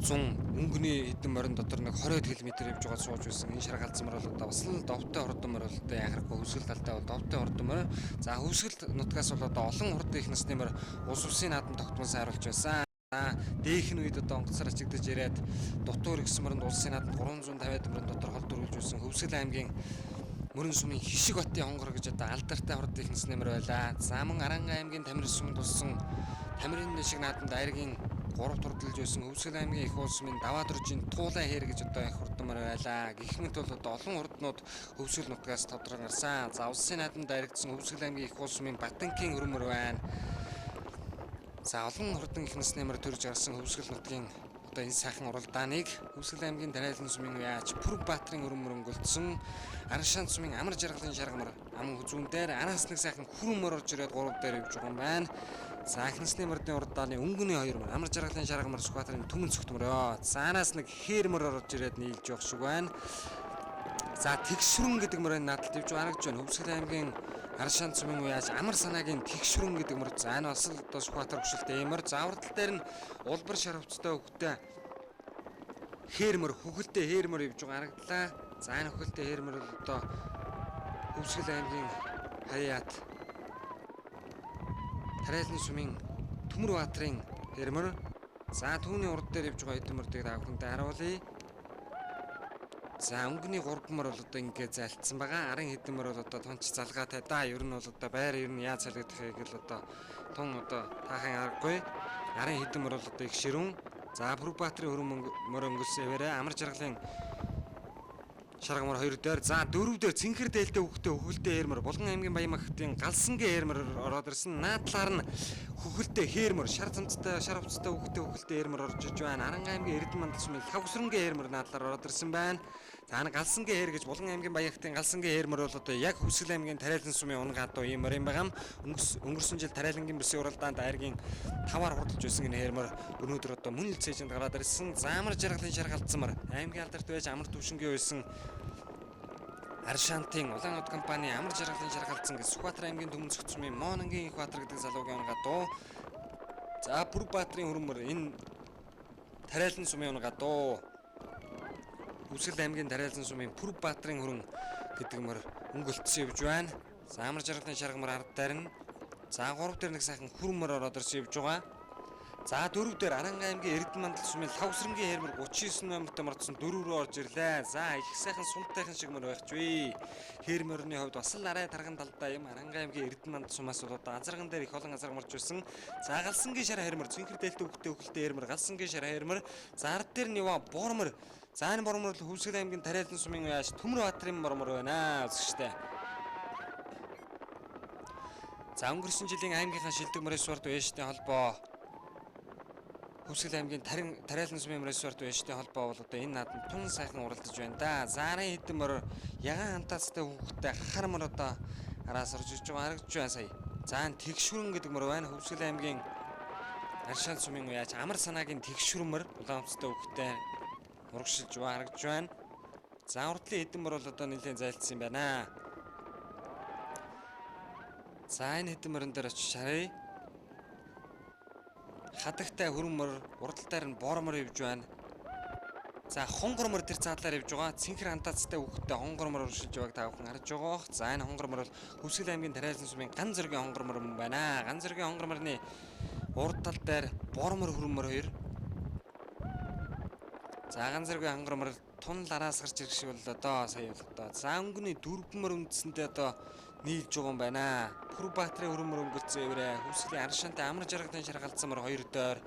100 өнгөний хэдэн морин дотор нэг 20 км явж байгаа сууж байсан. Энэ шаргалзан мөр бол одоо бас л довтой хурдан мөр бол одоо яхахгүй хөвсгөл талтай бол довтой хурдан мөр. За хөвсгөл нутгаас бол одоо олон хурдан их насны мөр улс улсын наадам тогтмол сайруулж байсан. Дээхэн үед одоо онгоцоор ачигдаж ирээд дутуур гэсэн мөрөнд улсын наадамд 350 мөрөн дотор хол дөрвүүлж байсан. Хөвсгөл аймгийн Мөрөн сумын Хишиг хотын хонгор гэж одоо алдартай хурдан их насны мөр байлаа. За мөн Аранга аймгийн Тамирын суманд болсон Тамирын шиг наадамд айргийн 3 турдалж байсан. Хөвсгөл аймгийн их уул сумын Даваа дөржийн Туулай хээр гэж одоо их хурдан мөр байлаа. Гэх мэт бол одоо олон хурднууд хөвсгөл нутгаас тавдран гарсан. За улсын наадамд дайрагдсан Хөвсгөл аймгийн их уул сумын Батангийн хөрмөр байна. За олон хурдан их насны мөр төрж гарсан Хөвсгөл нутгийн одоо энэ сайхан уралдааныг Хөвсгөл аймгийн Дарайлан сумын Яач Пүрэг Баатрин хөрмөр өнгөлдсөн. Аршаан сумын Амар жаргалын шаргамар ам зүүн дээр араас нэг сайхан хүрэн мөр орж ирээд 3 дээр явж байгаа юм байна. За ихнэсний мөрдийн уралдааны өнгөний 2 мөр Амар жаргалын шаргамар Сүхбаатарын түмэн цогтмөрөө. Заанаас нэг хээр мөр орж ирээд нийлж явах шиг байна. За тэгшүрэн гэдэг мөрөнд наадалд явж харагдж байна. Хөвсгөл аймгийн Аршаан сумын Яач Амар санаагийн тэгшүрэн гэдэг мөр заана бас л одоо Сүхбаатар хөшөлтэй мөр. За уралдал дээр нь улбар шарвцтай хөвгтэй хээр мөр хөвгөлтэй хээр мөр явж байгаа харагдлаа. За энэ хөвгөлтэй хээр мөр бол одоо Хөвсгөл аймгийн Хаяат Дарайлан сумын Төмөр Баатрин хээр мөр. За түүний урд дээр явж байгаа хэдэн мөрдийг та бүхэндээ харуулъя. За өнгөний 3 мөр бол одоо ингээд зайлтсан байгаа. Арын хэдэн мөр бол одоо тонч залгаатай да. Ер нь бол одоо байр ер нь яаж салгадахыг л одоо тун одоо таахан аргагүй. Арын хэдэн мөр бол одоо их ширүүн. За Пүрэг Баатрин хөрмөр өнгөлсөн хэвээрээ Амар жаргалын шаргамар 2 дээр. За 4 дээр цэнхэр дээлтэй хөвгөлтэй хээрмөр Булган аймгийн Баянмахтын Галсангийн хээрмөр ороод ирсэн. Наадлаар нь хөвгөлтэй хээрмөр шар цамцтай шар хувцастай хөвгөлтэй хээрмөр орж иж байна. Аранга аймгийн Эрдэнэ мандал сумын Лавгсрынгийн хээрмөр наадлаар ороод ирсэн байна. За Галсангийн хээр гэж Булган аймгийн Баянмахтын Галсангийн хээрмөр бол одоо яг Хөвсгөл аймгийн Дарайлан сумын унга хатуу ийм мөр юм байгаа. Өнгөрсөн жил Дарайлангийн бүсийн уралдаанд айргийн 5-аар хурдалж байсан энэ хээрмөр өнөөдөр одоо мөн л цээжинд гараад ирсэн. За Амар жаргалын шаргалцсан мөр аймгийн алдарт байж амар төвшингийн байсан Аршаантын улаан од компани Амар жаргалын шаргалцсан гэж Сүхбаатар аймгийн Түмэн цогт сумын Моонангийн их Баатар гэдэг залуугийн унга дуу. За Пүрэг Баатрин хөрмөр энэ Дарайлан сумын унга дуу. Хөвсгөл аймгийн Дарайлан сумын Пүрэг Баатрин хөрөн гэдэг мөр өнгөлтсөн явж байна. За Амар жаргалын шаргамар ард дайрна. За 3 дээр нэг сайхан хөрмөр ороод ирсэн явж байгаа. За 4 дээр Аранга аймгийн Эрдэнэ мандал сумын Лавгсрынгийн хээрмөр 39 номертой мордсон 4 рүү орж ирлээ. За их сайхан сунтайхан шиг мөр байх чвээ. Хээрмөрний хувьд бас л арай тарган талдаа юм. Аранга аймгийн Эрдэнэ мандал сумаас бол одоо азарган дээр их олон азарга морж байсан. За Галсангийн шар хээрмөр цэнхэр дээлтэй хөвгөлтэй хээрмөр Галсангийн шар хээрмөр. За ард дээр нь яваа бормор. За энэ бормор бол Хөвсгөл аймгийн Дарайлан сумын Яач Төмөр Баатрин бормор байна. Үзэгчтэй. За өнгөрсөн жилийн аймгийнхаа шилдэг мөрөс сурд вэштэй холбоо Хөвсгөл аймгийн Дарайлан сумын мөрөс сурд вэштэй холбоо бол одоо энэ наадамд тун сайхан уралдаж байна да. За арын хэдэн мөр ягаан хантаацтай хүүхдтэй хахар мөр одоо араас орж иж байгаа харагдж байна сая. За энэ тэгшүрэн гэдэг мөр байна. Хөвсгөл аймгийн Аршаан сумын Яач Амар санаагийн тэгшүрэн мөр улаан хувцастай хүүхдтэй урагшилж байгаа харагдж байна. За урдлын хэдэн мөр бол одоо нэлээд зайлтсан юм байна. За энэ хэдэн мөрөн дээр очиж харъя. Хадагтай хөрмөр урдалтаар нь бормор явж байна. За хонгор мөр тэр цаадлаар явж байгаа. Цэнхэр хантаацтай хүүхдтэй хонгор мөр урагшилж байгааг та бүхэн харж байгаа. За энэ хонгор мөр бол Хөвсгөл аймгийн Дарайлан сумын Ган зөргийн хонгор мөр байна. Ган зөргийн хонгор мөрний урд тал дээр бормор хөрмөр 2. За Ган зөргийн хонгор мөр тун лараас гарч ирэх шиг бол одоо сая бол одоо за өнгөний 4 мөр үндсэндээ одоо нийлж байгаа юм байна. Пүрэг Баатрин хөрмөр өнгөлцөө эврээ Хөвсгөлийн Аршаантай Амар жаргалын шаргалцсан мөр 2 дээр.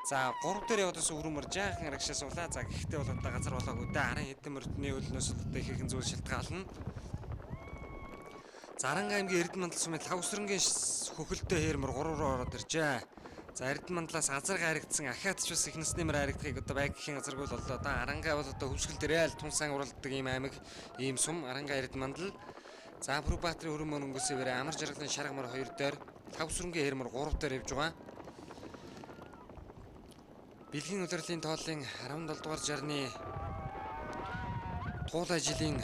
За 3 дээр яваад байсан хөрмөр жаахан арагшаа суулаа. За гэхдээ бол одоо газар болоогүй да. Арын хэдэн мөрдний өлнөөс одоо их ихэнх зүйл шилтгаална. За Аранга аймгийн Эрдэнэ мандал сумын Лавгсрынгийн хөхөлтэй хээрмөр 3 руу ороод иржээ. За Эрдэнэ мандлаас азарга харагдсан ахиатч бас их насны мөр харагдахыг одоо байгахийн азаргуул боллоо да. Аранга бол одоо Хөвсгөл дээрээ л тун сайн уралддаг ийм аймаг, ийм сум Аранга Эрдэнэ мандал. За Пүрэг Баатрин хөрмөр өнгөсөө бэрээ Амар жаргалын шаргамар 2 дээр, Лавгсрынгийн хээрмөр 3 дээр явж байгаа. Бэлгийн улирлын тооллын 17 дугаар жарны Туулай жилийн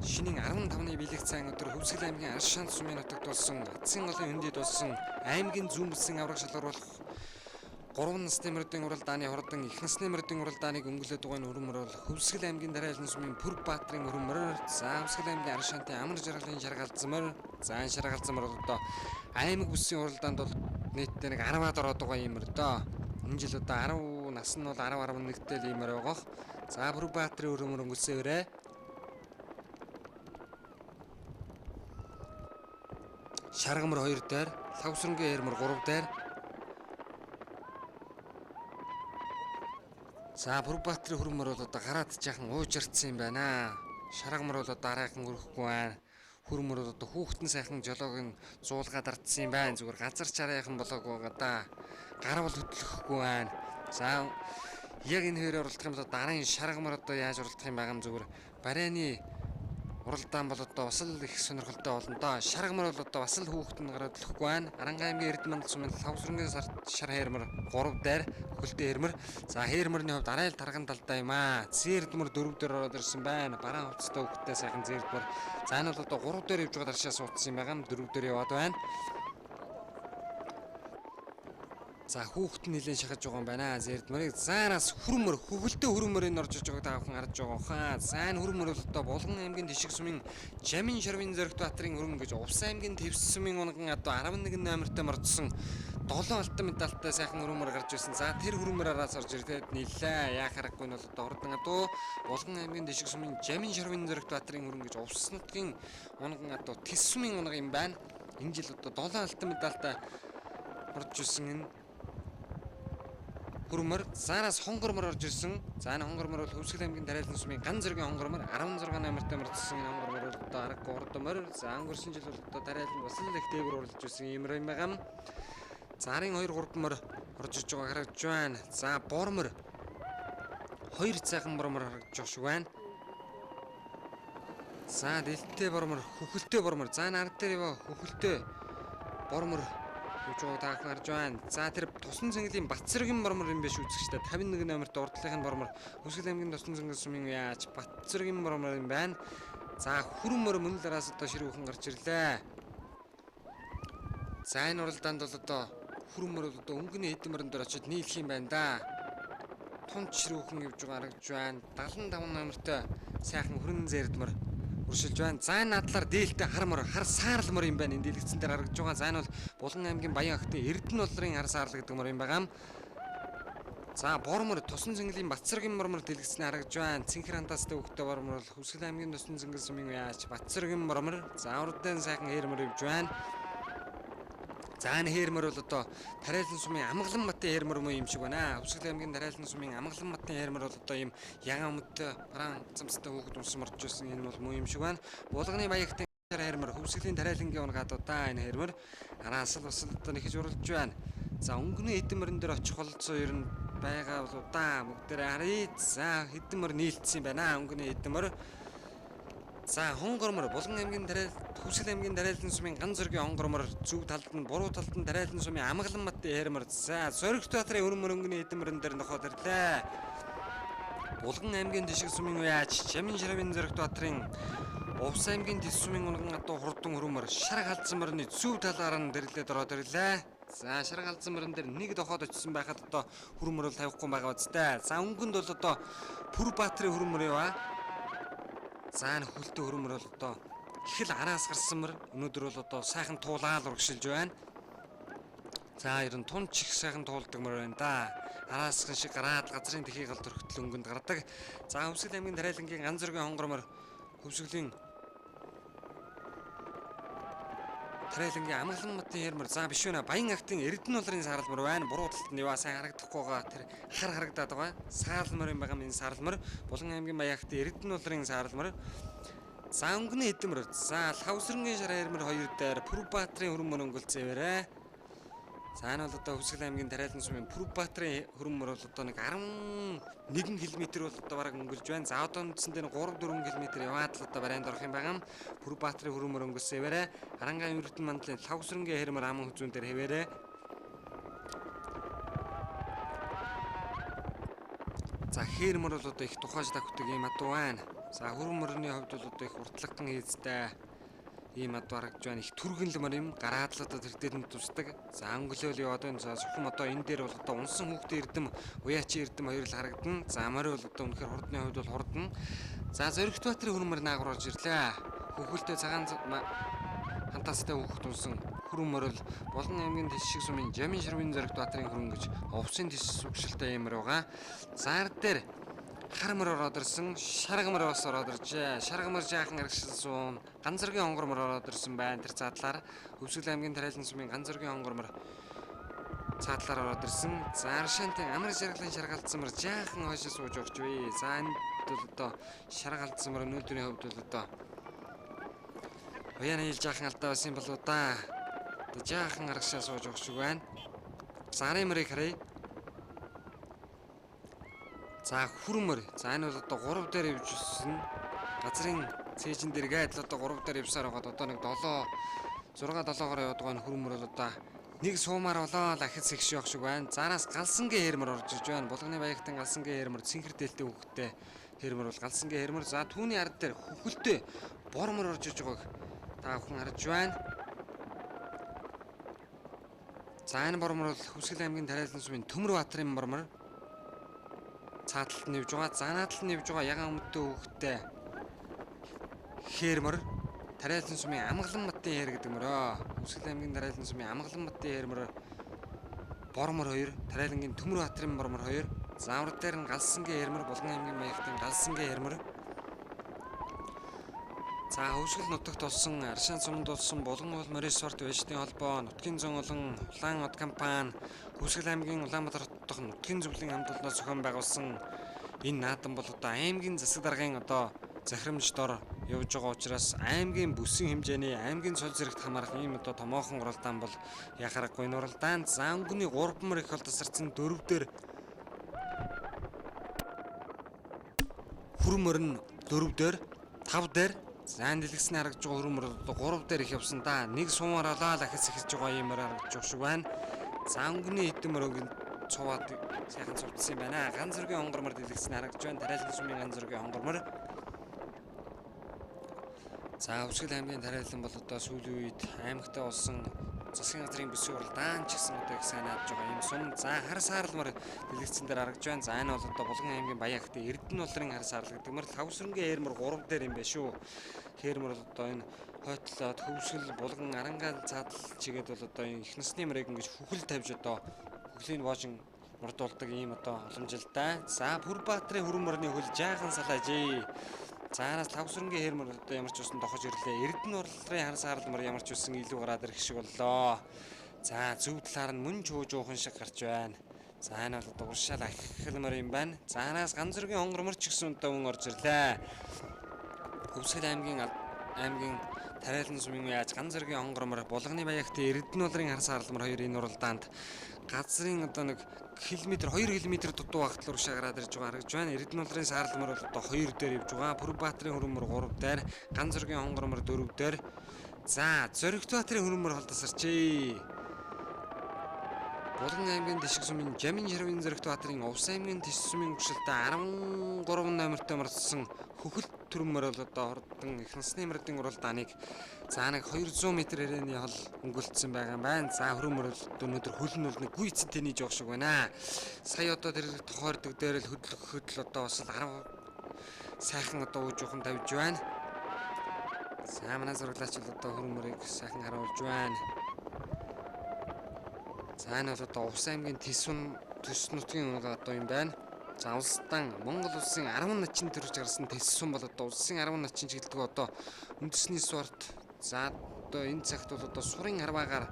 шинийн 15-ны бэлэг цагаан өдөр Хөвсгөл аймгийн Аршаан сумын нутагт болсон Атсын голын хөндөд болсон аймгийн зүүн бүсийн авраг шалгаруулах 3 насны мөрөдийн уралдааны хурдан их насны мөрөдийн уралдааныг өнгөлөд байгаа өрөмөр бол Хөвсгөл аймгийн Дарайлан сумын Пүрбаатрын өрөмөр, за Хөвсгөл аймгийн Аршаантын Амар жаргалын шаргалзмар, за шаргалзмар бол одоо аймаг бүсийн уралдаанд бол нийтдээ нэг 10-аад ороод байгаа юм доо. Энэ жил одоо 10 нас нь бол 10-11 тэл иймэр байгаа. За Пүрбаатрын өрөмөр өнгөсөөрэ. Шаргамар 2 дээр, Лавсрангийн эрмэр 3 дээр. За Пүрбаатрын хүрмөр бол одоо гараад жаахан уужирцсан юм байна. Шаргамар бол одоо арайхан өрөхгүй байна. Хүрмөр бол одоо хүүхдэн сайхан жолоог нь зуулгаад ардсан юм байна. Зүгээр газар чарайхан болоог байгаа да. Гар бол хөдлөхгүй байна. За яг энэ хоёроор уралдах юм бол дараагийн шаргамар одоо яаж уралдах юм байгаа юм зүгээр барайны уралдаан бол одоо бас л их сонирхолтой болно доо. Шаргамар бол одоо бас л хүүхдэн гараад төлөхгүй байна. Арангааймгийн Эрдманд сумын Лавсрангийн шар хэрмэр 3 дээр хөлтэй хэрмэр. За хэрмэрний хувьд арайл тарган талдаа юм аа. Зэрдмэр 4 дээр ороод ирсэн байна. Бараан хувцастай хүүхдтэй сайхан зэрдмэр. За энэ бол одоо 3 дээр явж байгаа даршаа суудсан юм байгаа юм. 4 дээр яваад байна. За хүүхэд нь нэлээд шахаж байгаа юм байна. Зэрдмэрийг заараас хүрмөр хөвгөлтэй хүрмөрөнд орж иж байгааг таахан харж байгаа хаа. За энэ хүрмөр бол одоо Булган аймгийн Тишиг сумын Жамин Шарвын Зоригт Баатрын хүрмөр гэж Увс аймгийн Твс сумын унган одоо 11 номертой мордсон 7 алтан медальтай сайхан хүрмөр гарч ирсэн. За тэр хүрмөр араас орж ирэхэд нийлээ. Яа харахгүй нь бол одоо хурдан адуу Булган аймгийн Тишиг сумын Жамин Шарвын Зоригт Баатрын хүрмөр гэж Увс нутгийн унган одоо Твс сумын унга юм байна. Энэ жил одоо 7 алтан медальтай орж ирсэн энэ хүрмөр заараас хонгормор орж ирсэн. За энэ хонгормор бол Хөвсгөл аймгийн Дарайлан сумын Ган зэргийн хонгормор 16 номертой мөрдсөн энэ хонгормор бол одоо арга урдмор. За өнгөрсөн жил бол одоо Дарайлан бас л их дээгүүр уралж ирсэн юм байгаа. Зарын 2 3 орж иж байгаа харагдж байна. За бормор 2 цайхан бормор харагдж байгаа шүү байна. За дэлттэй бормор, хөхөлтэй бормор. За энэ ард дээр ява хөхөлтэй бормор Жоо таах харж байна. За тэр тусан цэнгэлийн Батцэргийн бормор юм биш үзэгчтэй 51 номертой урдлынхын бормор Хөвсгөл аймгийн тусан цэнгэл сумын яаж Батцэргийн бормор юм байна. За хүрмөр мөн л араас одоо ширүүхэн гарч ирлээ. За энэ уралдаанд бол одоо хүрмөр бол одоо өнгөний эдмэрэн дээр очиж нийлэх юм байна да. Тунч ширүүхэн явж байгаа харагдж байна. 75 номертой сайхан хүрэн зэрдмэр уршилж байна. За энэ надлаар дээлтэй хар саарлмор юм байна. Энэ дэлгэцэн дээр харагдж байгаа. За энэ бол Булган аймгийн Баян охидын Эрдэнэ болрын хар саарлаг гэдэг мөр юм байгаа. За бормор тусан цэнгэлийн Батцэргийн бормор дэлгэцэн харагдж байна. Цэнхэр хантаастай хөвгтэй бормор бол Хөвсгөл аймгийн тусан цэнгэл сумын яаж Батцэргийн бормор. За урдын сайхан хэрмэр явж байна. За энэ хэрмэр бол одоо Дарайлан сумын Амгалан Батын хэрмэр юм шиг байна. Хөвсгөл аймгийн Дарайлан сумын Амгалан Батын хэрмэр бол одоо ийм ягаан өмдтэй бараан цамцтай хүүхэд унсан морж ирсэн энэ бол муу юм шиг байна. Булганы Баягтын хэрмэр Хөвсгөлийн Дарайлангийн унгад удаа энэ хэрмэр араас л бас одоо нэхэж уралж байна. За өнгөний эдмэрэн дээр очих болцоо ер нь байгаа бол удаа бүгдээр харъя. За эдмэр нийлцсэн байна. Өнгөний эдмэр. За хонгормор Булган аймгийн Хөвсгөл аймгийн Дарайлан сумын Ган зэргийн хонгормор зөв талд нь буруу талд нь Дарайлан сумын Амгалан Батын хэрмэр. За Зоригт Баатрын өрмөр өнгөний эдмэрэн дээр нохоод ирлээ. Булган аймгийн Тишиг сумын яаж Жамин Шарвын Зоригт Баатрын Увс аймгийн Твс сумын унган адуу хурдан өрмөр шар галзморны зөв талаар нь дэрлээд ороод ирлээ. За шар галзморн дээр нэг дохоод очсон байхад одоо хүрмөр бол тавихгүй байгаа үстэй. За өнгөнд бол одоо Пүрбаатрын хүрмөр яваа. За энэ хөлтэй хүрмөр бол одоо их л араас гарсан мөр өнөөдөр бол одоо сайхан туулаал урагшилж байна. За ер нь тунч их сайхан туулдаг мөр байна да. Араасхан шиг гараад газрын тэхийг гал төрхтөл өнгөнд гардаг. За Хөвсгөл аймгийн Дарайлангийн Ган зэргийн хонгормор Хөвсгөлийн Дарайлангийн Амгалан Батын хэрмэр. За биш вэ. Баян охидын Эрдэнэ болрын саарлмөр байна. Буруу талд нь яваа сайн харагдахгүй байгаа. Тэр хар харагдаад байгаа. Саарлмөр юм байгаа энэ саарлмөр. Булган аймгийн Баян охидын Эрдэнэ болрын саарлмөр. За өнгөний эдмэр. За Лавсрангийн шар хэрмэр 2 дээр Пүрбаатрын хүрмөр өнгөлцөөрэ. За энэ бол одоо Хөвсгөл аймгийн Дарайлан сумын Пүрбаатрын хүрмөр бол одоо нэг 11 км бол одоо бараг өнгөлж байна. За одоо үндсэндээ 3-4 км яваад л одоо барайнд орох юм байгаа. Пүрбаатрын хүрмөр өнгөсөөрэ. Арангаан Эрдэнэ мандлын Лавсрангийн хэрмэр аман хүзүүн дээр хэвээрэ. За хэрмэр бол одоо их тухайж давхдаг юм адуу байна. За хүрмөрний хувьд бол одоо их уртлагдан хийцтэй ийм ад харагдж байна. Их түргэнлэмэр юм гараадлаад тэр дээр нь тусдаг. За өнгөлөөл одоо энэ зөвхөн одоо энэ дээр бол одоо унсан хүүхдээ эрдэм уяачи эрдэм хоёр л харагдана. За морь бол одоо үнэхээр хурдны хувьд бол хурдна. За Зоригт Баатрын хөрмөр наагур орж ирлээ. Хөхөлтэй цагаан хантаастай хүүхэд унсан хөрмөр бол Болон аймгийн Тишиг сумын Жамин Ширвийн Зоригт Баатрын хөрөн гэж овсын тис сүгшилтэй юмэр байгаа. За ар дээр хармар ороод ирсэн, шаргамар бас ороод иржээ. Шаргамар жаахан аргшилсан, ганцэргийн хонгормор ороод ирсэн байна. Тэр цаадлаар Өвсгөл аймгийн Тариалан сумын ганцэргийн хонгормор цаадлаар ороод ирсэн. За Аршаантын амар шаргалын шаргалцсан мөр жаахан хойшоо сууж өгч бай. За энэ бол одоо шаргалцсан мөр өнөөдрийн хувьд бол одоо уяаны хил жаахан алдаа байсан болоо да. Одоо жаахан аргашаа сууж өгч байна. Зарын мөрийг харъя. За хүрмөр. За энэ бол одоо 3 дээр явж ирсэн. Газрын цээжин дээр гээд л одоо 3 дээр явсаар байгаа. Одоо нэг 6-7-оор яваад байгаа хүрмөр бол одоо нэг суумаар болоо ахиц их шиг шиг байна. Заараас галсангийн хэрмэр орж иж байна. Булганы баягтан галсангийн хэрмэр цэнхэр дээлтэй хүүхдтэй хэрмэр бол галсангийн хэрмэр. За түүний ард дээр хөхөлтэй бормор орж иж байгааг та бүхэн харж байна. За энэ бормор бол Хүсгэл аймгийн Тариалан сумын Төмөр Баатрын бормор. Цааталт нь явж байгаа. Занаатал нь явж байгаа ягаан өмдтэй хүүхдтэй хэрмэр. Тариалан сумын Амгалан батын хэр гэдэг мөрөө. Хүсгэл аймгийн Тариалан сумын Амгалан батын хэрмэр бормор 2, Тариалангийн Төмөр Баатрын бормор 2. Заавар дээр нь галсангийн хэрмэр, Булган аймгийн Маягтын галсангийн хэрмэр. За Хөвсгөл нутагт болсон Аршаан суманд болсон Булган уул морь спорт вэжтийн холбоо, Нутгийн зүүн олон улаан од компани, Хүсгэл аймгийн Улаанбаатар хотдох Нутгийн зөвлөлийн хамт олонноос зохион байгуулсан энэ наадам бол одоо аймгийн засаг даргын одоо захирамж дор явж байгаа учраас аймгийн бүсийн хэмжээний аймгийн цол зэрэгт хамаарах ийм одоо томоохон уралдаан бол яхарахгүй энэ уралдаанд за өнгөний 3 мөр их бол тасарсан 4 дээр хүрмөр нь 4 дээр 5 дээр за нэлгсний харагдж байгаа хүрмөр одоо 3 дээр их явсан да. Нэг суумаар олоод ахиц эхэлж байгаа юмар харагдж байгаа шиг байна. За өнгөний хэдэн мөрөгийн цуваад сайхан цувдсан юм байна. Ганц зөргийн хонгормор дэлгэцний харагдж байна. Тариалан сумын ганц зөргийн хонгормор. За Өвсгөл аймгийн Тариалан бол одоо сүүлийн үед аймагтаа болсон засгийн газрын бүсийн уралдаан ч гэсэн одоо их сайн наадж байгаа юм сум. За хар саарлмар дэлгэцэн дээр харагдж байна. За энэ бол одоо Булган аймгийн Баяхты Эрдэнэ улрын хар саарлаг гэдэг мөр Лавсрынгийн хэрмэр 3 дээр юм байна шүү. Хэрмэр бол одоо энэ хойтлоод Хөвсгөл Булган Арангаал цаадал чигээд бол одоо энэ их насны мөрийг ингэж хүхэл тавьж одоо хүхлийн воожин урдуулдаг ийм одоо уламжилтай. За Бүрбаатрын хөрмөрний хөл жаахан салаажээ. Заараас Лавсрынгийн хэрмэр одоо ямар ч усан дохож ирлээ. Эрдэнэ урлын хар саарлмар ямар ч усан илүү гараад ирэх шиг боллоо. За зөв талаар нь мөн жуухан шиг гарч байна. За энэ бол одоо уршаал ахилмар юм байна. Заараас ганц зөргийн хонгормор ч гэсэн одоо мөн орж ирлээ. Хөвсгөл аймгийн Тариалан сумын яаж ганц зөргийн хонгормор Булганы Баягтын Эрдэнэ улрын хар саарлмар 2 энэ уралдаанд газрын одоо нэг километр 2 км дутуу багтлуур шагараад ирж байгаа харагдж байна. Эрдэнэ улрын саарлмар бол одоо 2 дээр явж байгаа. Бүрбаатрын хөрмөр 3 дээр, ганц зөргийн хонгормор 4 дээр. За Зоригт Баатрын хөрмөр хол тасарчээ. Булган аймгийн Тишиг сумын Жамин Ширвийн Зоригт Баатрын Увс аймгийн Тиш сумын гүшилтэй 13 номертой мордсон хөхөл төрмөр бол одоо хордон их насны мөрдийн уралдааныг за нэг 200 м хүрээний хол өнгөлтсөн байгаа юм байна. За хөрмөр бол өнөөдөр хөл нь бол нэг гүйцэн тэний жоох шиг байна. Сая одоо тэр тохиордог дээр л хөдөл одоо бас 10 сайхан одоо уужуухан тавьж байна. За манай зураглаач л одоо хөрмөрийг сайхан харуулж байна. За энэ бол одоо Увс аймгийн Тис нутгийн одоо юм байна. За улсдан Монгол улсын 10 начин төрж гарсан Тис сум бол одоо улсын 10 начин чиглэлдэг одоо үндэсний спорт. За одоо энэ цагт бол одоо сурын харваагаар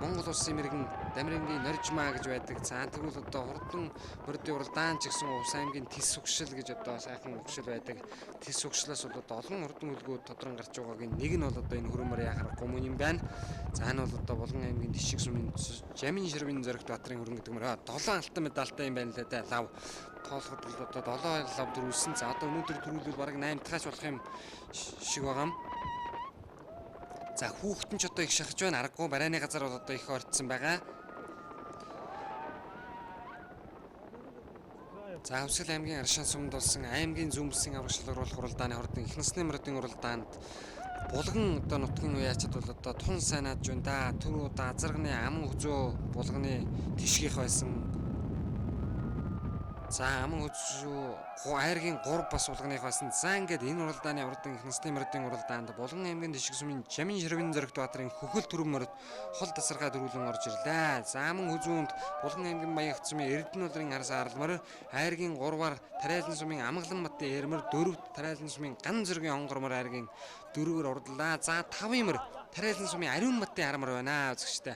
Монгол улсын мэрэгэн Дамирынгийн Норжмаа гэж байдаг. За тэгвэл одоо хурдан мөрдийн уралдаан ч гэсэн Увс аймгийн Тис угшил гэж одоо сайхан угшил байдаг. Тис угшлаас бол одоо олон хурдан хөлгүүд тодрон гарч байгаагийн нэг нь бол одоо энэ хөрмөр яхахгүй мөн юм байна. За энэ бол одоо Булган аймгийн Тишиг сумын Жамин Ширвийн Зоригт Баатрын хөрөн гэдэг мөрөө 7 алтан медальтай юм байна лээ да. Лав тоолоход бол одоо 7 лав дөрүүлсэн. За одоо өнөөдөр төрүүлбэл бараг 8 дахиач болох юм шиг байгаа юм. За хүүхдэн ч одоо их шахаж байна. Аргагүй барайны газар бол одоо их орцсон байгаа. За Хөвсгөл аймгийн Аршаан суманд болсон аймгийн зүүн бүсийн аврагчлал оруулах уралдааны хордон их насны мөрдийн уралдаанд Булган одоо нутгийн уяачид бол одоо тун сайнаад жун да. Түр одоо азарганы аман хөзөө булганы тишгийнх байсан. За аман хөзөө айргийн 3 бас булганых байсан. За ингээд энэ уралдааны урдын их насны мөрдийн уралдаанд Булган аймгийн Тишг сумын Жамин Ширвэн Зоригт Баатарын хөхөл төрөв мөрөд хол тасархай дөрвөлөн орж ирлээ. За аман хөзөөнд Булган аймгийн Баян сумын Эрдэнэ улрын арс аралмар айргийн 3-аар Тариалан сумын Амгалан баттын Эрмэр 4-т Тариалан сумын Ган зэргийн онгормор айргийн 4-өр урдлаа. За 5-ын мөр Тариалан сумын Ариун баттын харамар байна үзэгчтэй.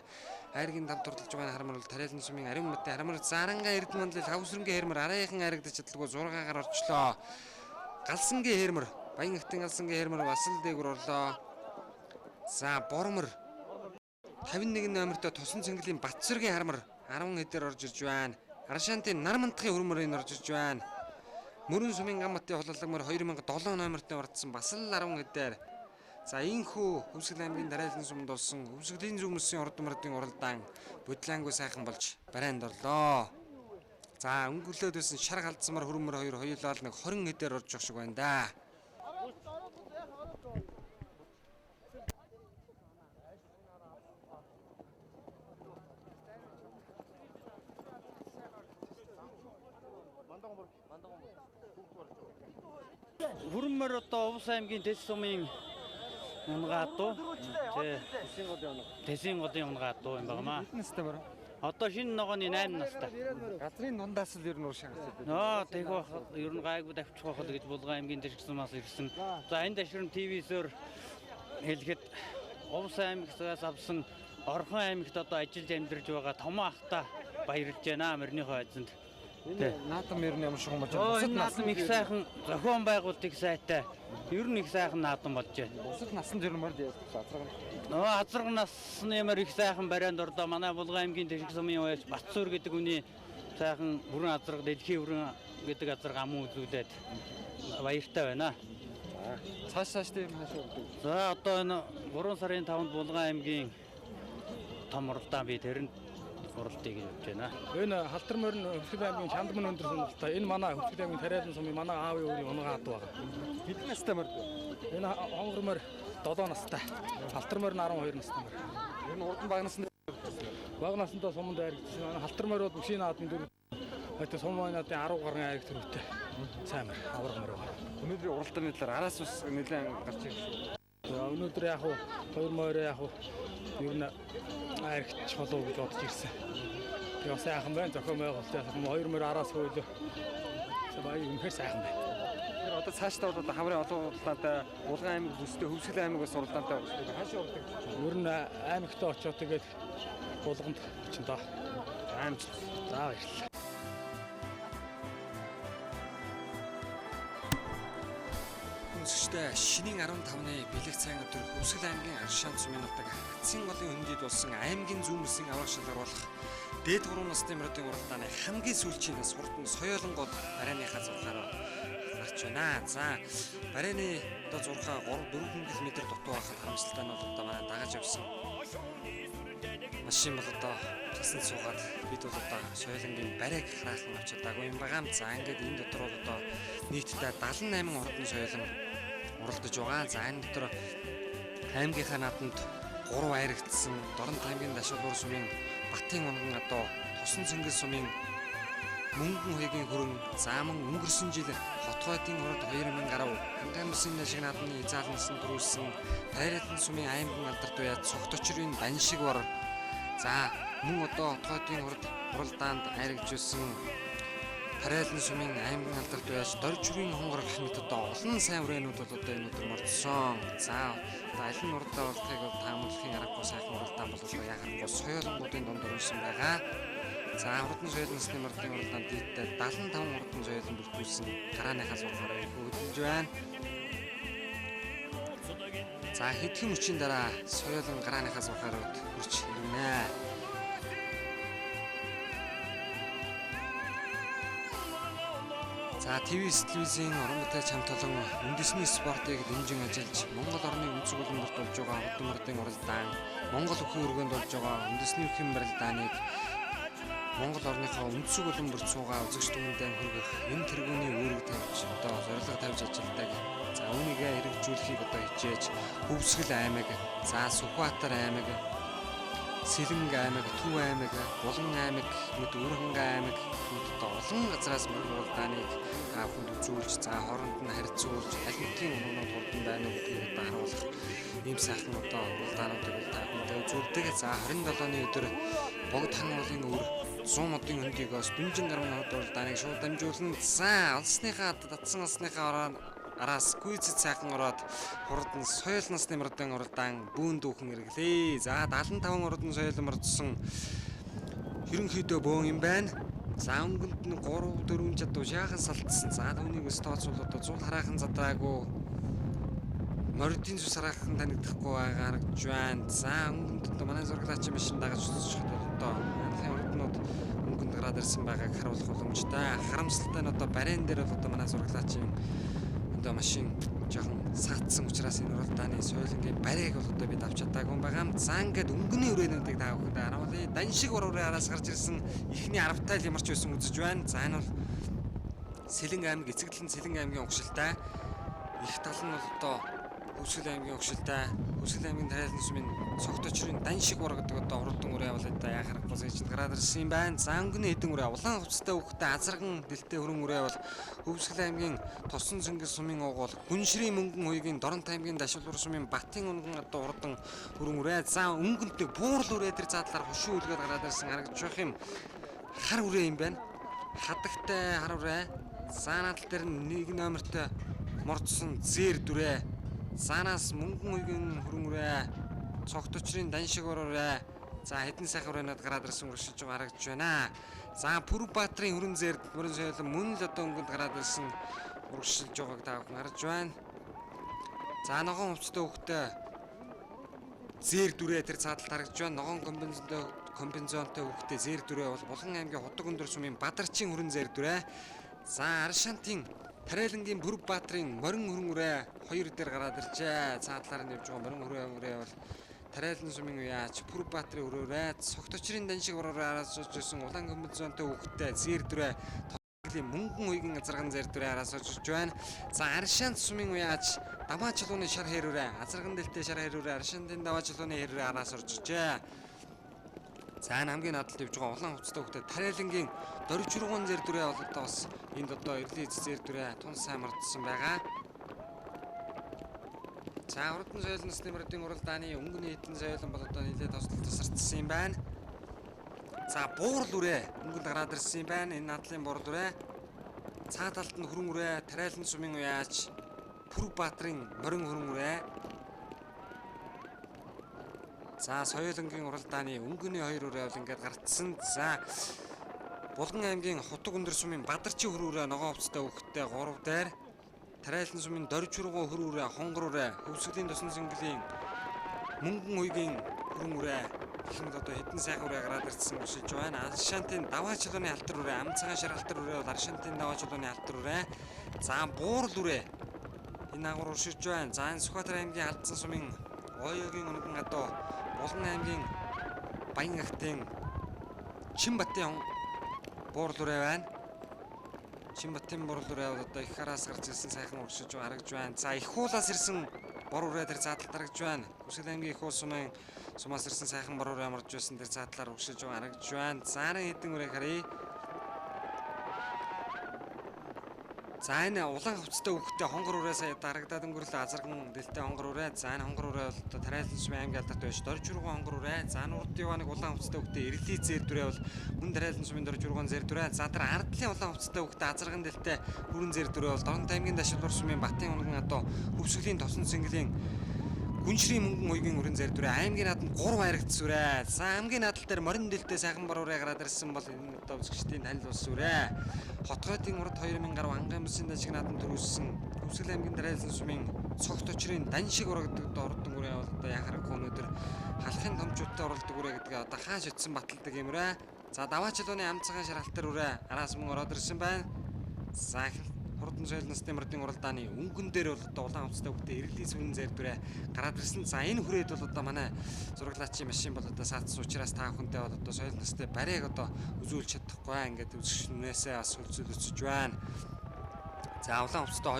Айргийн давд турдалж байгаа харамар бол Тариалан сумын Ариун баттын харамар Заранга Эрдэнэ мандлал Хавсрынгийн хэрмэр арайхан айрагдаж чадлагүй 6-гаар орчлоо. Галсангийн хэрмэр Баян ихтэн галсангийн хэрмэр бас л дээгүр орлоо. За Бормор 51 номертой Тусан цэнгэлийн Батцэргийн харамар 10 хэдээр орж ирж байна. Аршаантын Нармантхын хөрмөрийн орж ирж байна. Мөрөн сумын Гамбатын хололгомор 2007 номертой ордсон бас л 10 хэдээр. За инхүү Хөвсгөл аймгийн Тариалан сумд болсон Хөвсгөлийн зөв мөсийн урд мөрдийн уралдаан бодлоонгүй сайхан болж барайнд орлоо. За өнгөлөөд байсан шар галдсамар хөрмөр 2 хоёулаа л нэг 20 хэдээр орж явах шиг байна да. Хөрмөр одоо Увс аймгийн Тэс сумын унгаатуу Тэсийн голын унгаатуу юм байна. Настай бараа. Одоо шинэ ногооны 8 настай. Газрын дундаас л ер нь уушаагдсан. Нөө тэгэх бах ер нь гайгүй давчих бах гэж Булган аймгийн Тэс сумаас ирсэн. За энэ дэшрэн ТV-сээр хэлэхэд Увс аймгаас авсан Орхон аймагт одоо ажиллаж амьдарч байгаа томоо ахта баярлж байна мөрнийхөө эзэнд. Энэ наадам ер нь ямар шиг юм болж байна. бусад Наадам их сайхан зохион байгуулалтыг сайтай. Ер нь их сайхан наадам болж байна. бусад насан жирмээр азраг. Нөө азраг насны ямар их сайхан барайнд орлоо. Манай Булган аймгийн Тэшиг сумын уяж Батцуур гэдэг үний сайхан бүрэн азраг дэлхийн бүрэн гэдэг азраг амун үзүүлээд баяртай байна. Цаашдаа юм хаашаа болдог. За одоо энэ 3 сарын 5-нд Булган аймгийн том уралдаан би тэрэнд уралдыг явж байна. Энэ халтар морин Хөвсгөл аймгийн Чандман өндөр сумтай. Энэ манай Хөвсгөл аймгийн Тариалан сумын манай аавын өвгийн унгаат байгаа. Хэдэн настай мөр? Энэ хонгор морь 7 настай. Халтар морин 12 настай морь. Энэ урдан баг насны Бага насндаа суманд айрагдсан. Манай халтар морь бол бүшийн наадмын дөрөв. Хойто сум маанатын 10 гаруй айрагт төрөвтэй. Сайн морь, авраг морь байгаа. өнөөдрийн уралдааны талаар араас ус нэлээд гарч ирж шүү. Өнөөдөр яг уу 2 морь яг уу ер нь айрагч болов гэж бодож ирсэн. Тэгээ сайхан байна. Зохион байгуулалт яг 2 морь араас хөөлөө. Баяр үнэхээр сайхан байна. Тэр одоо цаашдаа бол одоо хамрын олон уралдаантай Булган аймаг бүстэй Хөвсгөл аймаг бас уралдаантай байна. Хаашаа уралдаг? Ер нь аймагтаа очиод тэгээд Булганд очин доо. Амжилт. За баярлалаа. Үнсгчтэй шинийн 15-ны бэлэг цайн өдөр Хөвсгөл аймгийн Аршаан сумын нутаг Хатсын голын хөндөд болсон аймгийн зүүн мөсийн аврах шалгаруулах дээд 3 насны мөрөдийн уралдааны хамгийн сүүлчийн нас хурдан соёолонгод барайныхаа зургаараа гарч байна. За барайны одоо зургаа 3-4 км дутуу байхад харамсалтай нь бол одоо манай дагаж явсан машин бол одоо тасан суугаад бид бол одоо соёлонгийн барайг хараахан авч чадаагүй юм байгаа. За ингээд энэ дотор бол одоо нийтдээ 78 хурдан соёлон уралдаж байгаа. За энэ дотор аймгийнхаа наадамд 3 айрагдсан Доронт аймгийн Дашуулуур сумын Батын унган одоо Тусан цэнгэл сумын Мөнгөн хоёгийн хөрөн зааман өнгөрсөн жил Хотгойдын урд 2000 гаруй Хангай мөсийн шиг наадмын заалнсан төрүүлсэн Тариалан сумын аймгийн алдарт уяад цогточрын бан шиг бор. За мөн одоо Хотгойдын урд уралдаанд айрагдсан Тариалан сумын аймгийн алдарт уяаж Доржүрийн хонгор гэх мэт одоо олон сайн үрээнүүд бол одоо энэ өдөр мордсон. За аль нь уралдаа болтойг таамаглахын аргагүй сайхан уралдаан бол одоо яхахгүй соёлонгуудын дунд орсон байгаа. За хурдан соёл насны мордын уралдаанд дийдээ 75 хурдан соёлон бүртгүүлсэн гарааныхаа зургаараа хөдөлж байна. За хэдхэн мөчийн дараа соёлон гарааныхаа зургаараа хүрч ирнэ. За ТV-с телевизийн урамтай чамд толон үндэсний спортыг дэмжин ажиллаж Монгол орны үндэс хөлбөмбөрт болж байгаа хурдан мордын уралдаан, Монгол өхөн өргөнд болж байгаа үндэсний өхөн барилдааныг Монгол орныхоо өнцөг улам бүрцүүгээ үзэгч түмэндээ хүргэх энэ тэргүүний үүрэг тавьж одоо зорилго тавьж ажилладаг. За үүнийгээ хэрэгжүүлэхийг одоо хичээж Хөвсгөл аймаг, за Сүхбаатар аймаг, Сэлэнг аймаг, Төв аймаг, Булан аймаг, Өрхөнгө аймаг одоо олон газраас мөргүүлдааныг бүхэнд үзүүлж, за хооронд нь харьцуулж, аль нэгэн өнөөнөд хурдан байна уу гэдгийг одоо харуулах ийм сайхан одоо уралдаануудыг та бүхэнд үзүүлдэг. За 27-ны өдөр богд хан уулын өвөр 100 модын хөндийгөөс дүнжин гаруй уралдааныг шууд дамжуулан за олсныхаа татсан олсныхаа араас гүйцэд сайхан ороод хурдан соёл насны мөрдөн уралдаан бүүн дүүхэн ирэглээ. За 75 уралдан соёл мөрдсөн ерөнхийдөө бөөн юм байна. За өнгөнд нь 3-4 жадуу шаахан салтсан. За түүнийг өс тооцвол одоо зул хараахан задраагүй мордын зүс хараахан танигдахгүй байгаа харагдж байна. За өнгөнд одоо манай зураглаач машин дагаж үзэж одоо анхны урднууд өнгөнд гараад ирсэн байгааг харуулах боломжтой. Харамсалтай нь одоо барен дээр бол одоо манай зураглаачийн одоо машин жоохон саатсан учраас энэ уралдааны соёлынгийн барийг бол одоо бид авч чадаагүй юм байгаа. За ингээд өнгөний үрээнүүдийг та бүхэнд харуулъя. Даншиг урууны араас гарч ирсэн ихний 10 тайл ямарч байсан үзэж байна. За энэ бол Сэлэнг аймаг, эцэгдэлэн Сэлэнг аймгийн угшилтай. Их тал нь бол одоо Хөвсгөл аймгийн угшилтай. Хөвсгөл аймгийн тариалан сумын цогточрын Даншиг ур гэдэг одоо уралдан үрээ бол одоо яхах бос ээжинд гараад ирсэн юм байна. За өнгөний хэдэн үрээ улаан хувцастай хөвгтэй азарган дэлтэй хөрөн үрээ бол Хөвсгөл аймгийн Тосон Цэнгэл сумын угуул Гүншрийн мөнгөн хуйгийн Доронт аймгийн Дашвал сумын Батын унган одоо уралдан хөрөн үрээ. За өнгөнтэй буурал үрээ тэр задлаар хушуу үлгээд гараад ирсэн харагдаж байх юм. Хар үрээ юм байна. Хадагтай хар үрээ. За надад дээр нэг номертой мордсон зэр дүрээ. Санаас мөнгөн үйгийн хөрөн үрээ, цогточрын Даншиг ураа. За хэдэн сайхан ураанууд гараад ирсэн урагшилж байгаа харагдж байна. За Пүрбаатрын хөрөн зэр мөрөн соёл мөн л одоо өнгөнд гараад ирсэн урагшилж байгааг та бүхэн харж байна. За ногоон хувцастай хөвгтэй зэр дүрээ тэр цаадалд харагдж байна. Ногоон комбинзонтой хөвгтэй зэр дүрээ бол Булган аймгийн Хотог өндөр сумын Бадарчин хөрөн зэр дүрээ. За Аршантын Тариалангийн Пүрбаатрын морин хөрөн үрээ 2 дээр гараад иржээ. Цаадлаар нь явж байгаа морин хөрөн үрээ бол Тариалан сумын уяач Пүрбаатрын өрөөрээ цогточрын Даншиг ураараа араас сууж улаан комбинзонтой хөвгтэй зэр дүрээ Тонглийн мөнгөн үйгийн азарган зэр дүрээ араас сууж байна. За Аршант сумын уяач Даваа чулууны шар хэрүүрээ азарган дэлтэй шар хэрүүрээ Аршантын Даваа чулууны хэрүүрээ араас оржжээ. За хамгийн надад явж байгаа улаан хувцастай хөвгтэй Тариалангийн Доржургуун зэр дүрээ бол одоо бас энд одоо эрлийн зэр дүрээ тун сайн мордсон байгаа. За урдын соёл насны мөрдийн уралдааны өнгөний хэдэн соёлон бол одоо нэлээд тасардсан юм байна. За буурал үрээ өнгөнд гараад ирсэн юм байна. Энэ надлын буурал үрээ. Цаа талд нь хөрөн үрээ Тариалан сумын уяач Пүрбаатрын морин хөрөн үрээ. За соёлонгийн уралдааны өнгөний 2 үрээ бол ингээд гарцсан. За Булган аймгийн Хотог өндөр сумын Бадарчин хөрөн үрээ ногоон хувцастай хөвгтэй 3 дээр. Тариалан сумын Доржургуун хөрөн үрээ Хонгор үрээ Хөвсгөлийн Тосон Цэнгэлийн мөнгөн үйгийн хөрөн үрээ гэх одоо хэдэн сайхан үрээ гараад ирсэн өшөж байна. Аршантын Даваа чулууны алтар үрээ Амцгаан шар алтар үрээ бол Аршантын Даваа чулууны алтар үрээ. За буурал үрээ энэ агуур өшөж байна. За энэ Сүхбаатар аймгийн Алдсан сумын Ойогийн өнгөн гадуу Булган аймгийн Баян агтын Чинбатын буурал үрээ байна. Чинбатын буурал үрээ бол одоо их хараас гарч ирсэн сайхан урагшиж харагдж байна. За их уулаас ирсэн бор үрээ тэр задлалд харагдж байна. Хөвсгөл аймгийн их уул сумаас ирсэн сайхан бор үрээ амарч байсан тэр задлаар урагшиж харагдж байна. Заарын хэдэн үрээ харъя. За энэ улаан хувцастай хөвгтэй Хонгор үрээ сая дарагдаад өнгөрлөө азарган дэлтэй Хонгор үрээ. За энэ Хонгор үрээ бол Тариалан сумын аймгийн алдарт байж Доржургуун Хонгор үрээ. За нурдын яваа нэг улаан хувцастай хөвгтэй Эрлийн зэр дүрээ бол мөн Тариалан сумын Доржургуун зэр дүрээ. За тэр ардлын улаан хувцастай хөвгтэй азарган дэлтэй хүрэн зэр дүрээ бол Доронт аймгийн Дашвал сумын Батын унган гадуу Хөвсгөлийн Тосон Цэнгэлийн Гүншрийн мөнгөн үйгийн өрн зэр дүрээ аймгийн нааданд 3 харигдсан үрээ. За аймгийн наадал дээр морин дэлтэй сайхан бор үрээ гараад ирсэн бол энэ одоо үзэгчдийн танил ус үрээ. Хотгойдын урд 2000 гаруй ангийн бүсийн дашиг нааданд төрүүлсэн Хөвсгөл аймгийн Тариалан сумын цогточрын Даншиг ур гэдэг одоо урдын үрээ бол одоо яхарахгүй өнөөдөр халахын томчуудтай уралдаг үрээ гэдгээ одоо хааш утсан баталдаг юм үрээ. За Даваа чулууны Амцгаан шар алтар үрээ араас мөн ороод ирсэн байна. За Хурдан соёл насны мөрдийн уралдааны өнгөн дээр бол одоо улаан хувцастай хүүхдээ эргэллийн сүрэн зайр дүрээ гараад ирсэн. За энэ хүрээд бол одоо манай зураглаачийн машин бол одоо саацсан учраас та бүхэндээ бол одоо соёл насны барийг одоо үзүүлж чадахгүй ингээд үзэгчнээсээ бас хөлзөлөсөж байна. За улаан хувцастай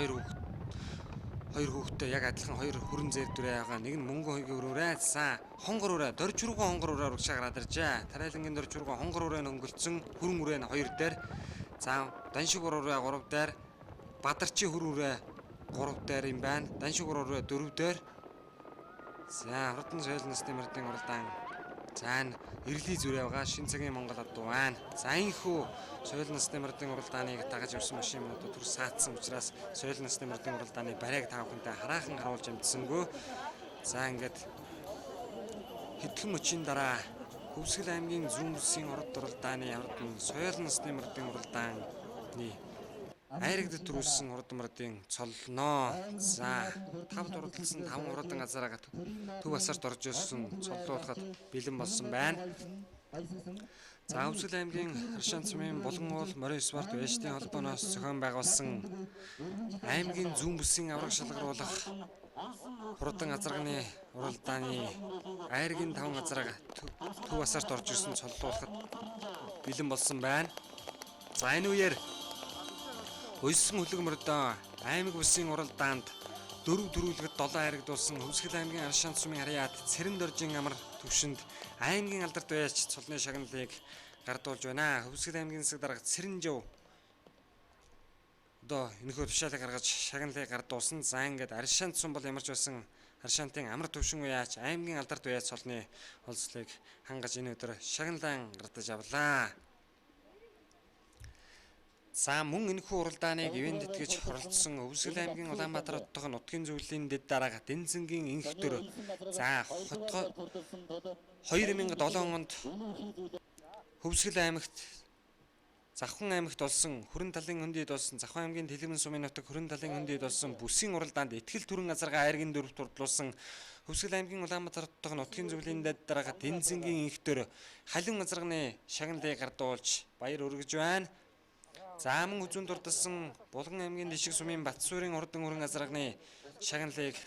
хоёр хүүхдээ яг адилхан хоёр хүрэн зайр дүрээ байгаа. Нэг нь мөнгөн хоёрын өрөөрэй. За хонгор өрөө, дөржургуун хонгор өрөө урагшаа гараад иржээ. Тарайлангийн дөржургуун хонгор өрөө нь өнгөлцсөн, хүрэн өрөө нь 2 дээр. За даншиг өрөө 3 дээр. Бадарчийн хүр өрөө 3 дээр юм байна. Даншиг өрөө 4 дээр. За хурдан соёл насны мөрдийн уралдаан. За энэ эргэлий зүрээ байгаа шин цагийн Монгол адуу байна. За энэхүү соёл насны мөрдийн уралдааныг дагаж явсан машин мөн түр саацсан учраас соёл насны мөрдийн уралдааны барайг та бүхэндээ хараахан харуулж амжсангүй. За ингээд хэдхэн мөчийн дараа Хөвсгөл аймгийн зүүн бүсийн урд уралдааны хурдан соёл насны мөрдийн уралдааны айрагдд төрүүлсэн урд мөрдийн цоллоноо. За 5 дурлалсан 5 урдан газараа төв асарт орж ирсэн цоллуулахад бэлэн болсон байна. За Хөвсгөл аймгийн Харшаан цумын Булган уул Морин спорт вэжтийн холбооноос зохион байгуулсан аймгийн зүүн бүсийн авраг шалгаруулах хурдан азарганы уралдааны айргийн 5 газараа төв асарт орж ирсэн цоллуулахад бэлэн болсон байна. За энэ үеэр Уйсан хөлөг мөрдөө аймаг бүсийн уралдаанд 4 төрүүлгэд 7 хайрагдуулсан Хөвсгөл аймгийн Харшаан цумын Харьяат Цэрэн доржийн амар төвшөнд аймгийн алдарт байж цолны шагналыг гардуулж байна. Хөвсгөл аймгийн засаг дарга Цэрэнжив одоо энэхүү тушаалыг гаргаж шагналыг гардуулсан. За ингээд Харшаан цум бол ямар ч байсан Харшаантын амар төвшин уяач аймгийн алдарт байж цолны олзлыг хангаж энэ өдөр шагналаа гардаж авлаа. За мөн энэхүү уралдааныг ивент итгэж оролцсон Хөвсгөл аймгийн Улаанбаатар хотын нутгийн зөвлөлийн дэд дарга Дэнцэнгийн инхтөр. За 2007 онд Хөвсгөл аймагт Завхан аймагт болсон Хүрэн талын хөндөд болсон Завхан аймгийн Тэлмэн сумын нутаг Хүрэн талын хөндөд болсон бүсийн уралдаанд итгэл түрэн азарга айргийн дөрөвт урдлуулсан Хөвсгөл аймгийн Улаанбаатар хотын нутгийн зөвлөлийн дэд дарга Дэнцэнгийн инхтөр халиун азарганы шагналыг гардуулж баяр өргөж байна. За мөн үзүүн дурдсан Булган аймгийн Дишиг сумын Батсуурын хурдан өргөн азарганы шагналыг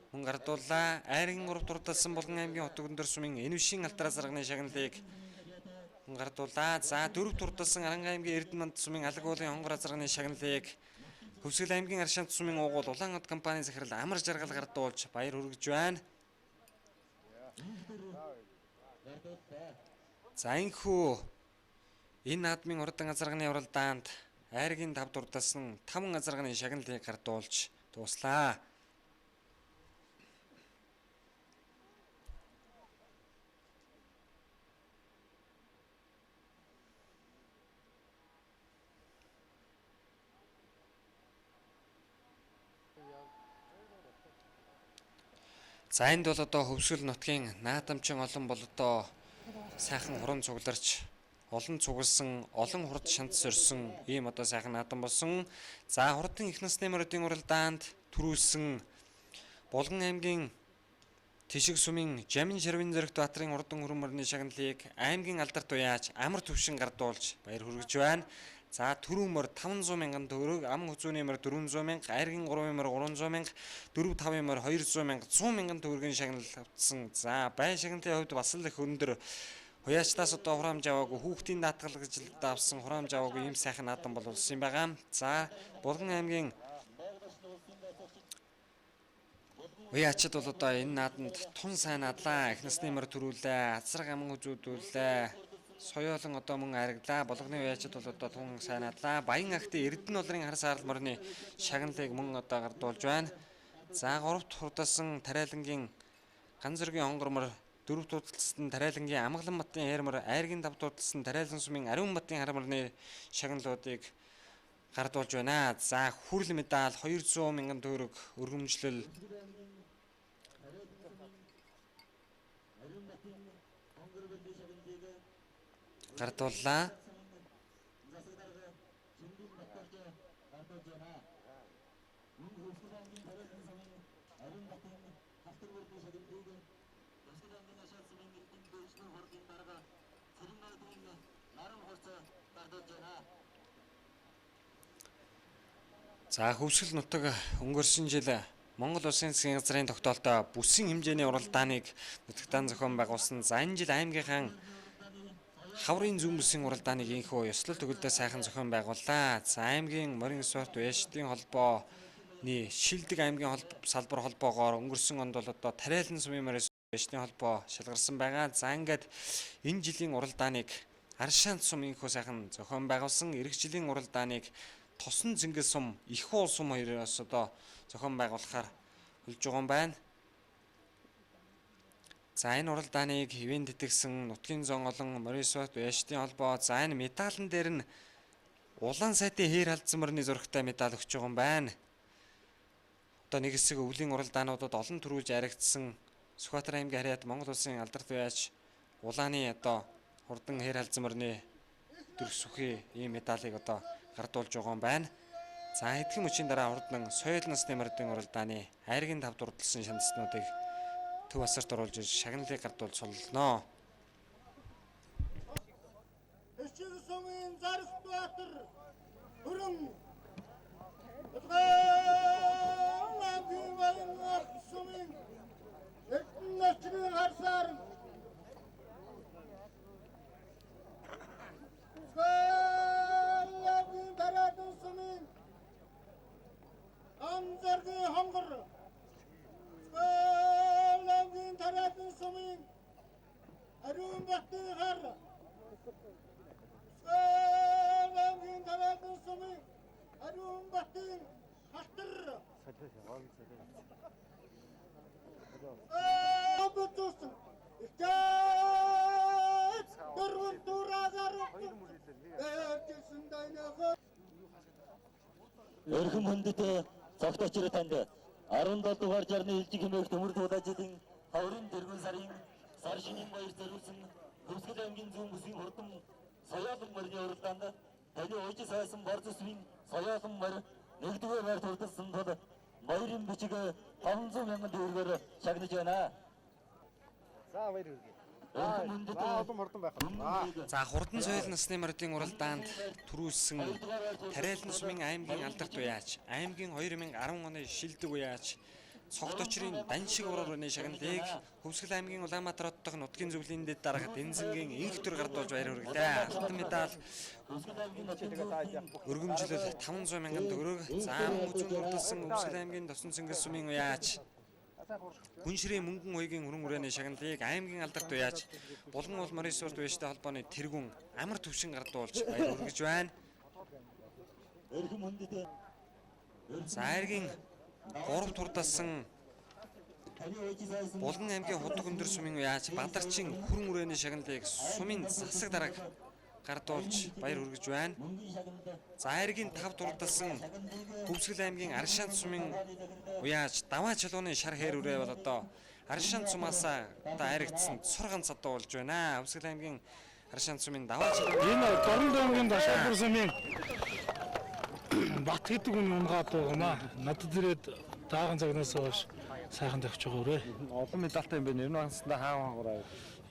мөн гардууллаа. Айргийн 3 дурдсан Булган аймгийн Хотог өндөр сумын Энвшийн алтар азарганы шагналыг мөн гардууллаа. За 4 дурдсан Аранга аймгийн Эрдэнэманд сумын Алаг уулын хонгор азарганы шагналыг Хөвсгөл аймгийн Харшаан цумын уугуул Улаан хот компани захирал амар жаргал гардуулж баяр хүргэж байна. За энэхүү энэ наадмын урдан азарганы уралдаанд айргийн 5 дурдсан 5 азарганы шагналыг гардуулж дуслаа. За энд бол одоо Хөвсгөл нутгийн наадамчин олон бол одоо сайхан хуран цугларч олон цугласан, олон хурд шанц сорьсон ийм одоо сайхан наадам болсон. За хурдан их насны мөрдийн уралдаанд төрүүлсэн Булган аймгийн Тишиг сумын Жамин Шарвин зэрэгт Баатарын хурдан хөрөн мөрний шагналыг аймгийн алдарт уяач амар төвшин гардуулж баяр хүргэж байна. За төрийн мөр 500 мянган төгрөг, ам хүзүүний мөр 400 мянга, айргийн 3 мөр 300 мянга, 4-5 мөр 200 мянга, 100 мянган төгрөгийн шагнал авсан. За бай шагналын хувьд бас л их өндөр. Хуяачтаас одоо хураамж аваагүй хүүхдийн даатгал гэж давсан хураамж аваагүй ийм сайхан наадам бол болсон юм байгаа. За Булган аймгийн уяачид бол одоо энэ наадамд тун сайн надлаа. Их насны мөр төрүүлээ, азраг аман үзүүдүүлээ. Соёолон одоо мөн аригдлаа. Булганы уяачид бол одоо тун сайн надлаа. Баян агтын Эрдэнэ улрын хар саарл морны шагналыг мөн одоо гардуулж байна. За 3-т хурдасан Тарайлангийн Ган зэргийн хонгор мөр 4 дуудалсан Тарайлангийн Амгалан батын Ярмар, айргийн 5 дуудалсан Тарайлан сумын Ариун батын Хармарны шагналуудыг гардуулж байна. За хүрэл медаль 200 мянган төгрөг өргөмжлөл гардууллаа. За хөвсгөл нутаг өнгөрсөн жил Монгол Улсын засгийн газрын тогтоолтой бүсийн хэмжээний уралдааныг нутагтаан зохион байгуулсан. За энэ жил аймгийнхаа хаврын зүүн бүсийн уралдааныг инхүү ёслол төгөлдөө сайхан зохион байгууллаа. За аймгийн морин спорт уяшдын холбооны Шилдэг аймгийн салбар холбоогоор өнгөрсөн онд бол одоо Тариалан сумын морин уяшдын холбоо шалгарсан байгаа. За ингээд энэ жилийн уралдааныг Аршаан сум инхүү сайхан зохион байгуулсан. Ирэх жилийн уралдааныг Тосон Зингэл сум, Их уул сум хоёроос одоо зохион байгуулахаар хөлж байгаа юм байна. За энэ уралдааныг ивэн тэтгсэн нутгийн зон олон морин спорт уяшдын холбоо. За энэ медалн дээр нь улаан сайтын хээр халдсан мөрний зурагтай медаль өгч байгаа юм байна. Одоо нэг хэсэг өвлийн уралдаануудад олон төрүүлж аригдсан Сүхбаатар аймгийн харьяат Монгол Улсын алдарт уяач улааны одоо хурдан хээр халдсан мөрний дөрөв сүхий ийм медалийг одоо гардуулж байгаа юм байна. За хэдхэн мөчийн дараа хурдан соёл насны мордын уралдааны айргийн тав дурдсан шаналцнуудыг төв асарт оруулж шагналыг гардуулж сулланоо. Эцэг сумын Зарсбаатар хөрөн сумын Эрдэнэчгийн харсаар Тариалан сумын Амзаргийн хонгор Тариалан сумын Ариун батын хар Тариалан сумын Ариун батын халтар Абутусан ихтэй дөрвөн тураагаар Өрхөн хүндэт цогточроо танд 17 дугаар жарны илжиг хэмээх төмөр туулажидын хаврын дэргэн сарын сар шинийн баяр зориулсан Хөвсгөл аймгийн зүүн бүсийн хурдан соёолын морины уралдаанд таны ууж сайсан борц усвын соёолын морь нэгдүгээр байр турдсан тул баярын бичиг 500 мянган төгрөгөөр шагнаж байна. За баяр хүргэе. За хурдан соёл насны мордын уралдаанд төрүүлсэн Тариалан сумын аймгийн алдарт уяач, аймгийн 2010 оны Шилдэг уяач цогточрын даншиг урууны шагналыг Хөвсгөл аймгийн Улаанбаатар хот дахь нутгийн зөвлөлийн дэд дарга Дэнзэнгийн инх төр гардуулж баяр хүргэлээ. Алтан медаль өргөмжлөл 500 мянган төгрөг. За үзүүн урдсан Хөвсгөл аймгийн Тосон Зингэл сумын уяач Гүншрийн мөнгөн уягийн хөрөн хүрээний шагналыг аймгийн алдарт уяач Булган уул морин спорт уяачтай холбооны тэргүүн амар төвшин гардуулж баяр хүргэж байна. За аймгийн 3 турдасан Булган аймгийн Худаг өндөр сумын уяач Бадарчин хөрөн хүрээний шагналыг сумын засаг дарга гардуулж баяр хүргэж байна. За аймгийн 5 турдасан Хөвсгөл аймгийн Аршаан сумын уяач Даваа чулууны шар хээр үрээ бол одоо Аршаан сумаасаа одоо аригдсан сурган цадуулж байна. Хөвсгөл аймгийн Аршаан сумын Даваа чулууны Энэ Дорнод аймгийн Дашаалбар сумын Бат гэдэг нь унгаад байгаа. Надад ирээд дааган цагнаас хойш сайхан тавьж байгаа үрээ. Олон медальтай юм байна. Ер нь хансандаа хаан хураа.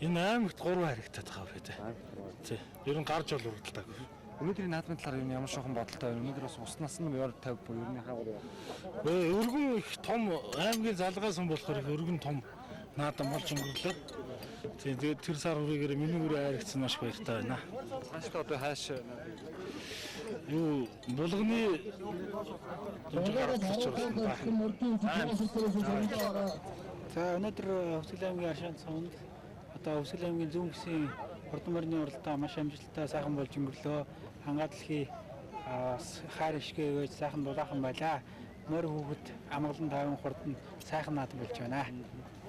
Энэ аймагт 3 харигдаад байгаа бэ. Тий. Ер нь гарч бол уралдаг. Өнөөдрийн наадмын талаар юу ямар шохон бодолтой байна. Өнөөдөр бас уснаас нь яар 50 буюу ер нь хаан хураа. Өргөн их том аймгийн залгаас юм болохоор их өргөн том наадам болж өнгөрлөө. Тэгээд тэр сар үрээгээр миний үрээ харигдсан маш баяртай байна. Хааштай одоо хааш Юу булганы За өнөөдөр Хөвсгөл аймгийн Аршаан суманд одоо Хөвсгөл аймгийн зүүн бүсийн хурдан морины уралдаан маш амжилттай сайхан болж өнгөрлөө. Хангаа дэлхий хаар ишгээ өгөөж сайхан дулаахан байлаа. Морь хүүхэд амгалан таван хурдан сайхан наадам болж байна.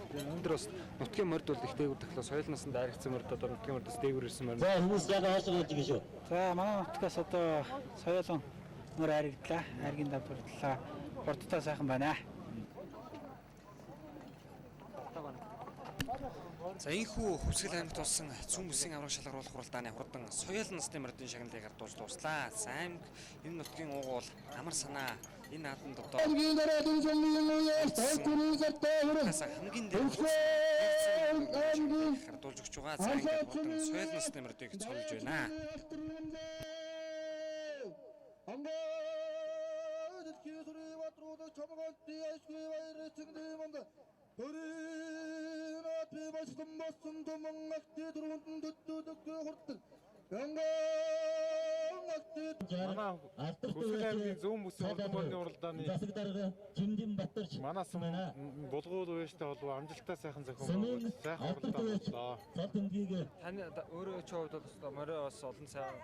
өнөөдөр бас нутгийн морд бол их дээгүүр тахлаа соёл насанд дайрагцсан морд одоо нутгийн мордоос дээгүүр ирсэн морд. За хүмүүс яагаад хаашаа болж байгаа шүү? За манай нутгаас одоо соёлон морь харигдлаа. Хайргийн тав дурлаа. Хурдтай сайхан байна. За энэхүү Хөвсгөл аймагт болсон зүүн бүсийн авраг шалгаруулах уралдааны хурдан соёл насны мордын шагналыг гардуулж дуслаа. За аймаг энэ нутгийн уугуул амар санаа энэ наадамд одоо хамгийн дээд гардуулж өгч байгаа. За ингээд хурдан соёл насны мордыг цолж байна. Хүсэл аймгийн зүүн бүсийн хурдан мөрний уралдааны засаг дарга Жимдин Батарч манаас булгуул уяштай болов амжилттай сайхан зохион байгуулалт сайхан уралдаан боллоо. цол тэмдгийг Таны өөрөө ч хувьд бол морой бас олон сайн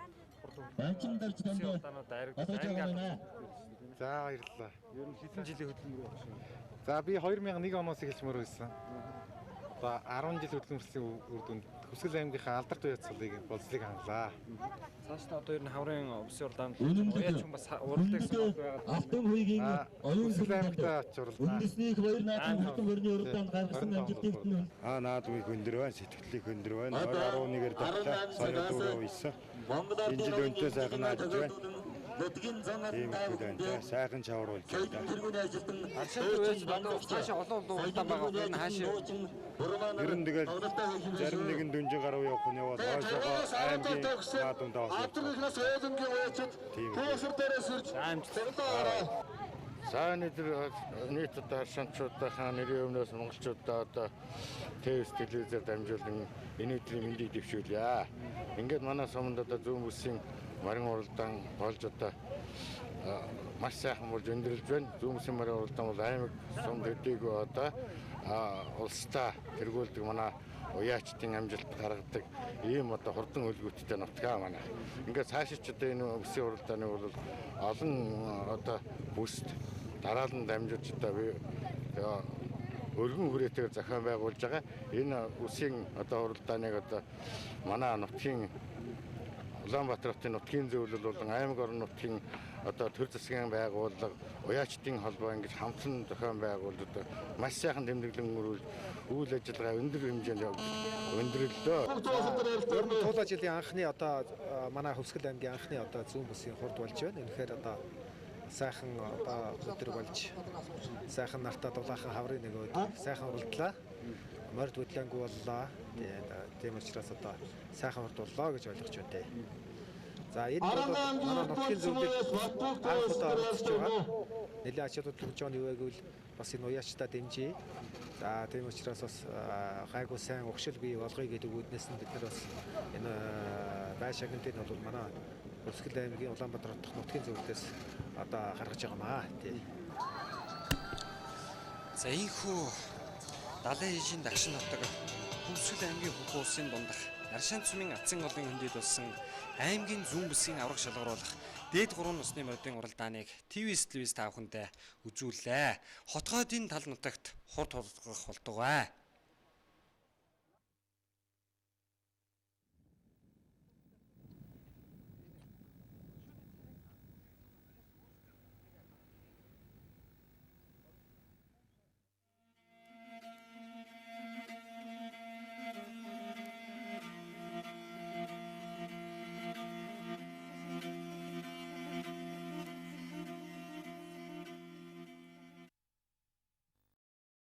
хурдан банчин дарж танд уралдаанууд олгож байгаа байна. За баярлалаа. ер нь хэдэн жилийн хөдөлмөр байна. За би 2001 оноос эхэлмээр байсан. За 10 жил хөдөлмөрсөн үр дүнд Хүсэл аймгийнхаа алдарт уяц цолыг болцлыг хангалаа. Цааш нь одоо ер нь хаврын улсын уралдаанд Үнэмлэг уяач хүн бас уралдаа гэсэн үг байгаа. Алтан хуйгийн оюун Хүсэл аймагтаа очрууллаа. үндэсний хоёр наадмын хурдан мөрний уралдаанд гаргасан амжилтыг нь наадмыг өндөр байна, сэтгэлийг өндөр байна. 11-ээр давтаа соёл дөрөв ийсэн. Энэ жил өнтөө сайхан наадж байна. Нутгийн зан Тийм үү, сайхан чавруулж байна. тэргүүний ажилтан Аршаалт уяач одоо цаашаа олон уралдаан байгаа юм. Энэ хаашаа Ер нь тэгэл зарим нэгэн дүнжин гарав явах нь яваад хойшоогоо аймгийн наадманд авах. За нийт одоо харшаанчуудынхаа нэрийн өмнөөс монголчуудаа одоо ТВ телевизээр дамжуулан энэ өдрийн мэндийг дэвшүүлье. Ингээд манай суманд одоо зүүн бүсийн марин уралдаан болж одоо маш сайхан болж өндөрлж байна. Зүүн бүсийн марин уралдаан бол аймаг сум төдийгүй одоо улстай тэргүүлдэг манай уяачдын амжилт гаргадаг ийм одоо хурдан үлгүүттэй нутгаа манай. Ингээд цаашаа ч одоо энэ бүсийн уралдааны бол олон одоо бүст дараалан дамжуулж одоо өргөн хүрээтэйгээр зохион байгуулж байгаа. Энэ үсгийн одоо уралдааныг одоо манай нутгийн Улаанбаатар хотын нутгийн зөвлөл болон аймаг орон нутгийн одоо төр засгийн байгууллага, уяачдын холбоо ингэж хамтран зохион байгуулж одоо маш сайхан тэмдэглэн өргөж үйл ажиллагаа өндөр хэмжээнд өндөрлөө. Ер нь туул жилийн анхны одоо манай Хөвсгөл аймгийн анхны одоо зүүн бүсийн хурд болж байна. Үнэхээр одоо сайхан одоо өдөр болж сайхан нартаа дулаахан хаврын нэг өдөр сайхан уралдлаа. Морд хөдлөнгүү боллоо. Тийм учраас одоо сайхан урд боллоо гэж ойлгож байна. За энэ бол манай нутгийн зөвлөлд анх удаа оролцож байгаа. Нэлээд ач холбогдол жоон юу гэвэл бас энэ уяачтаа дэмжиж. За тийм учраас бас гайгүй сайн угшил бий болгоё гэдэг үүднээс нь бид нар бас энэ байшаагнтыг бол манай Хөвсгөл аймгийн Улаанбаатар хотын нутгийн зөвлөлдөөс одоо гаргаж байгаа маа. Тийм. За ийхүү далайн ижийн дагшин нутаг Хөвсгөл аймгийн Хөх улсын дундах Аршаан цумын Атсан голын хөндөд болсон аймгийн зүүн бүсгийн авраг шалгаруулах дээд 3 насны мордын уралдааныг ТВ-с та бүхэндээ үзүүллээ. Хотгойдын тал нутагт хурд хулгах болтугай.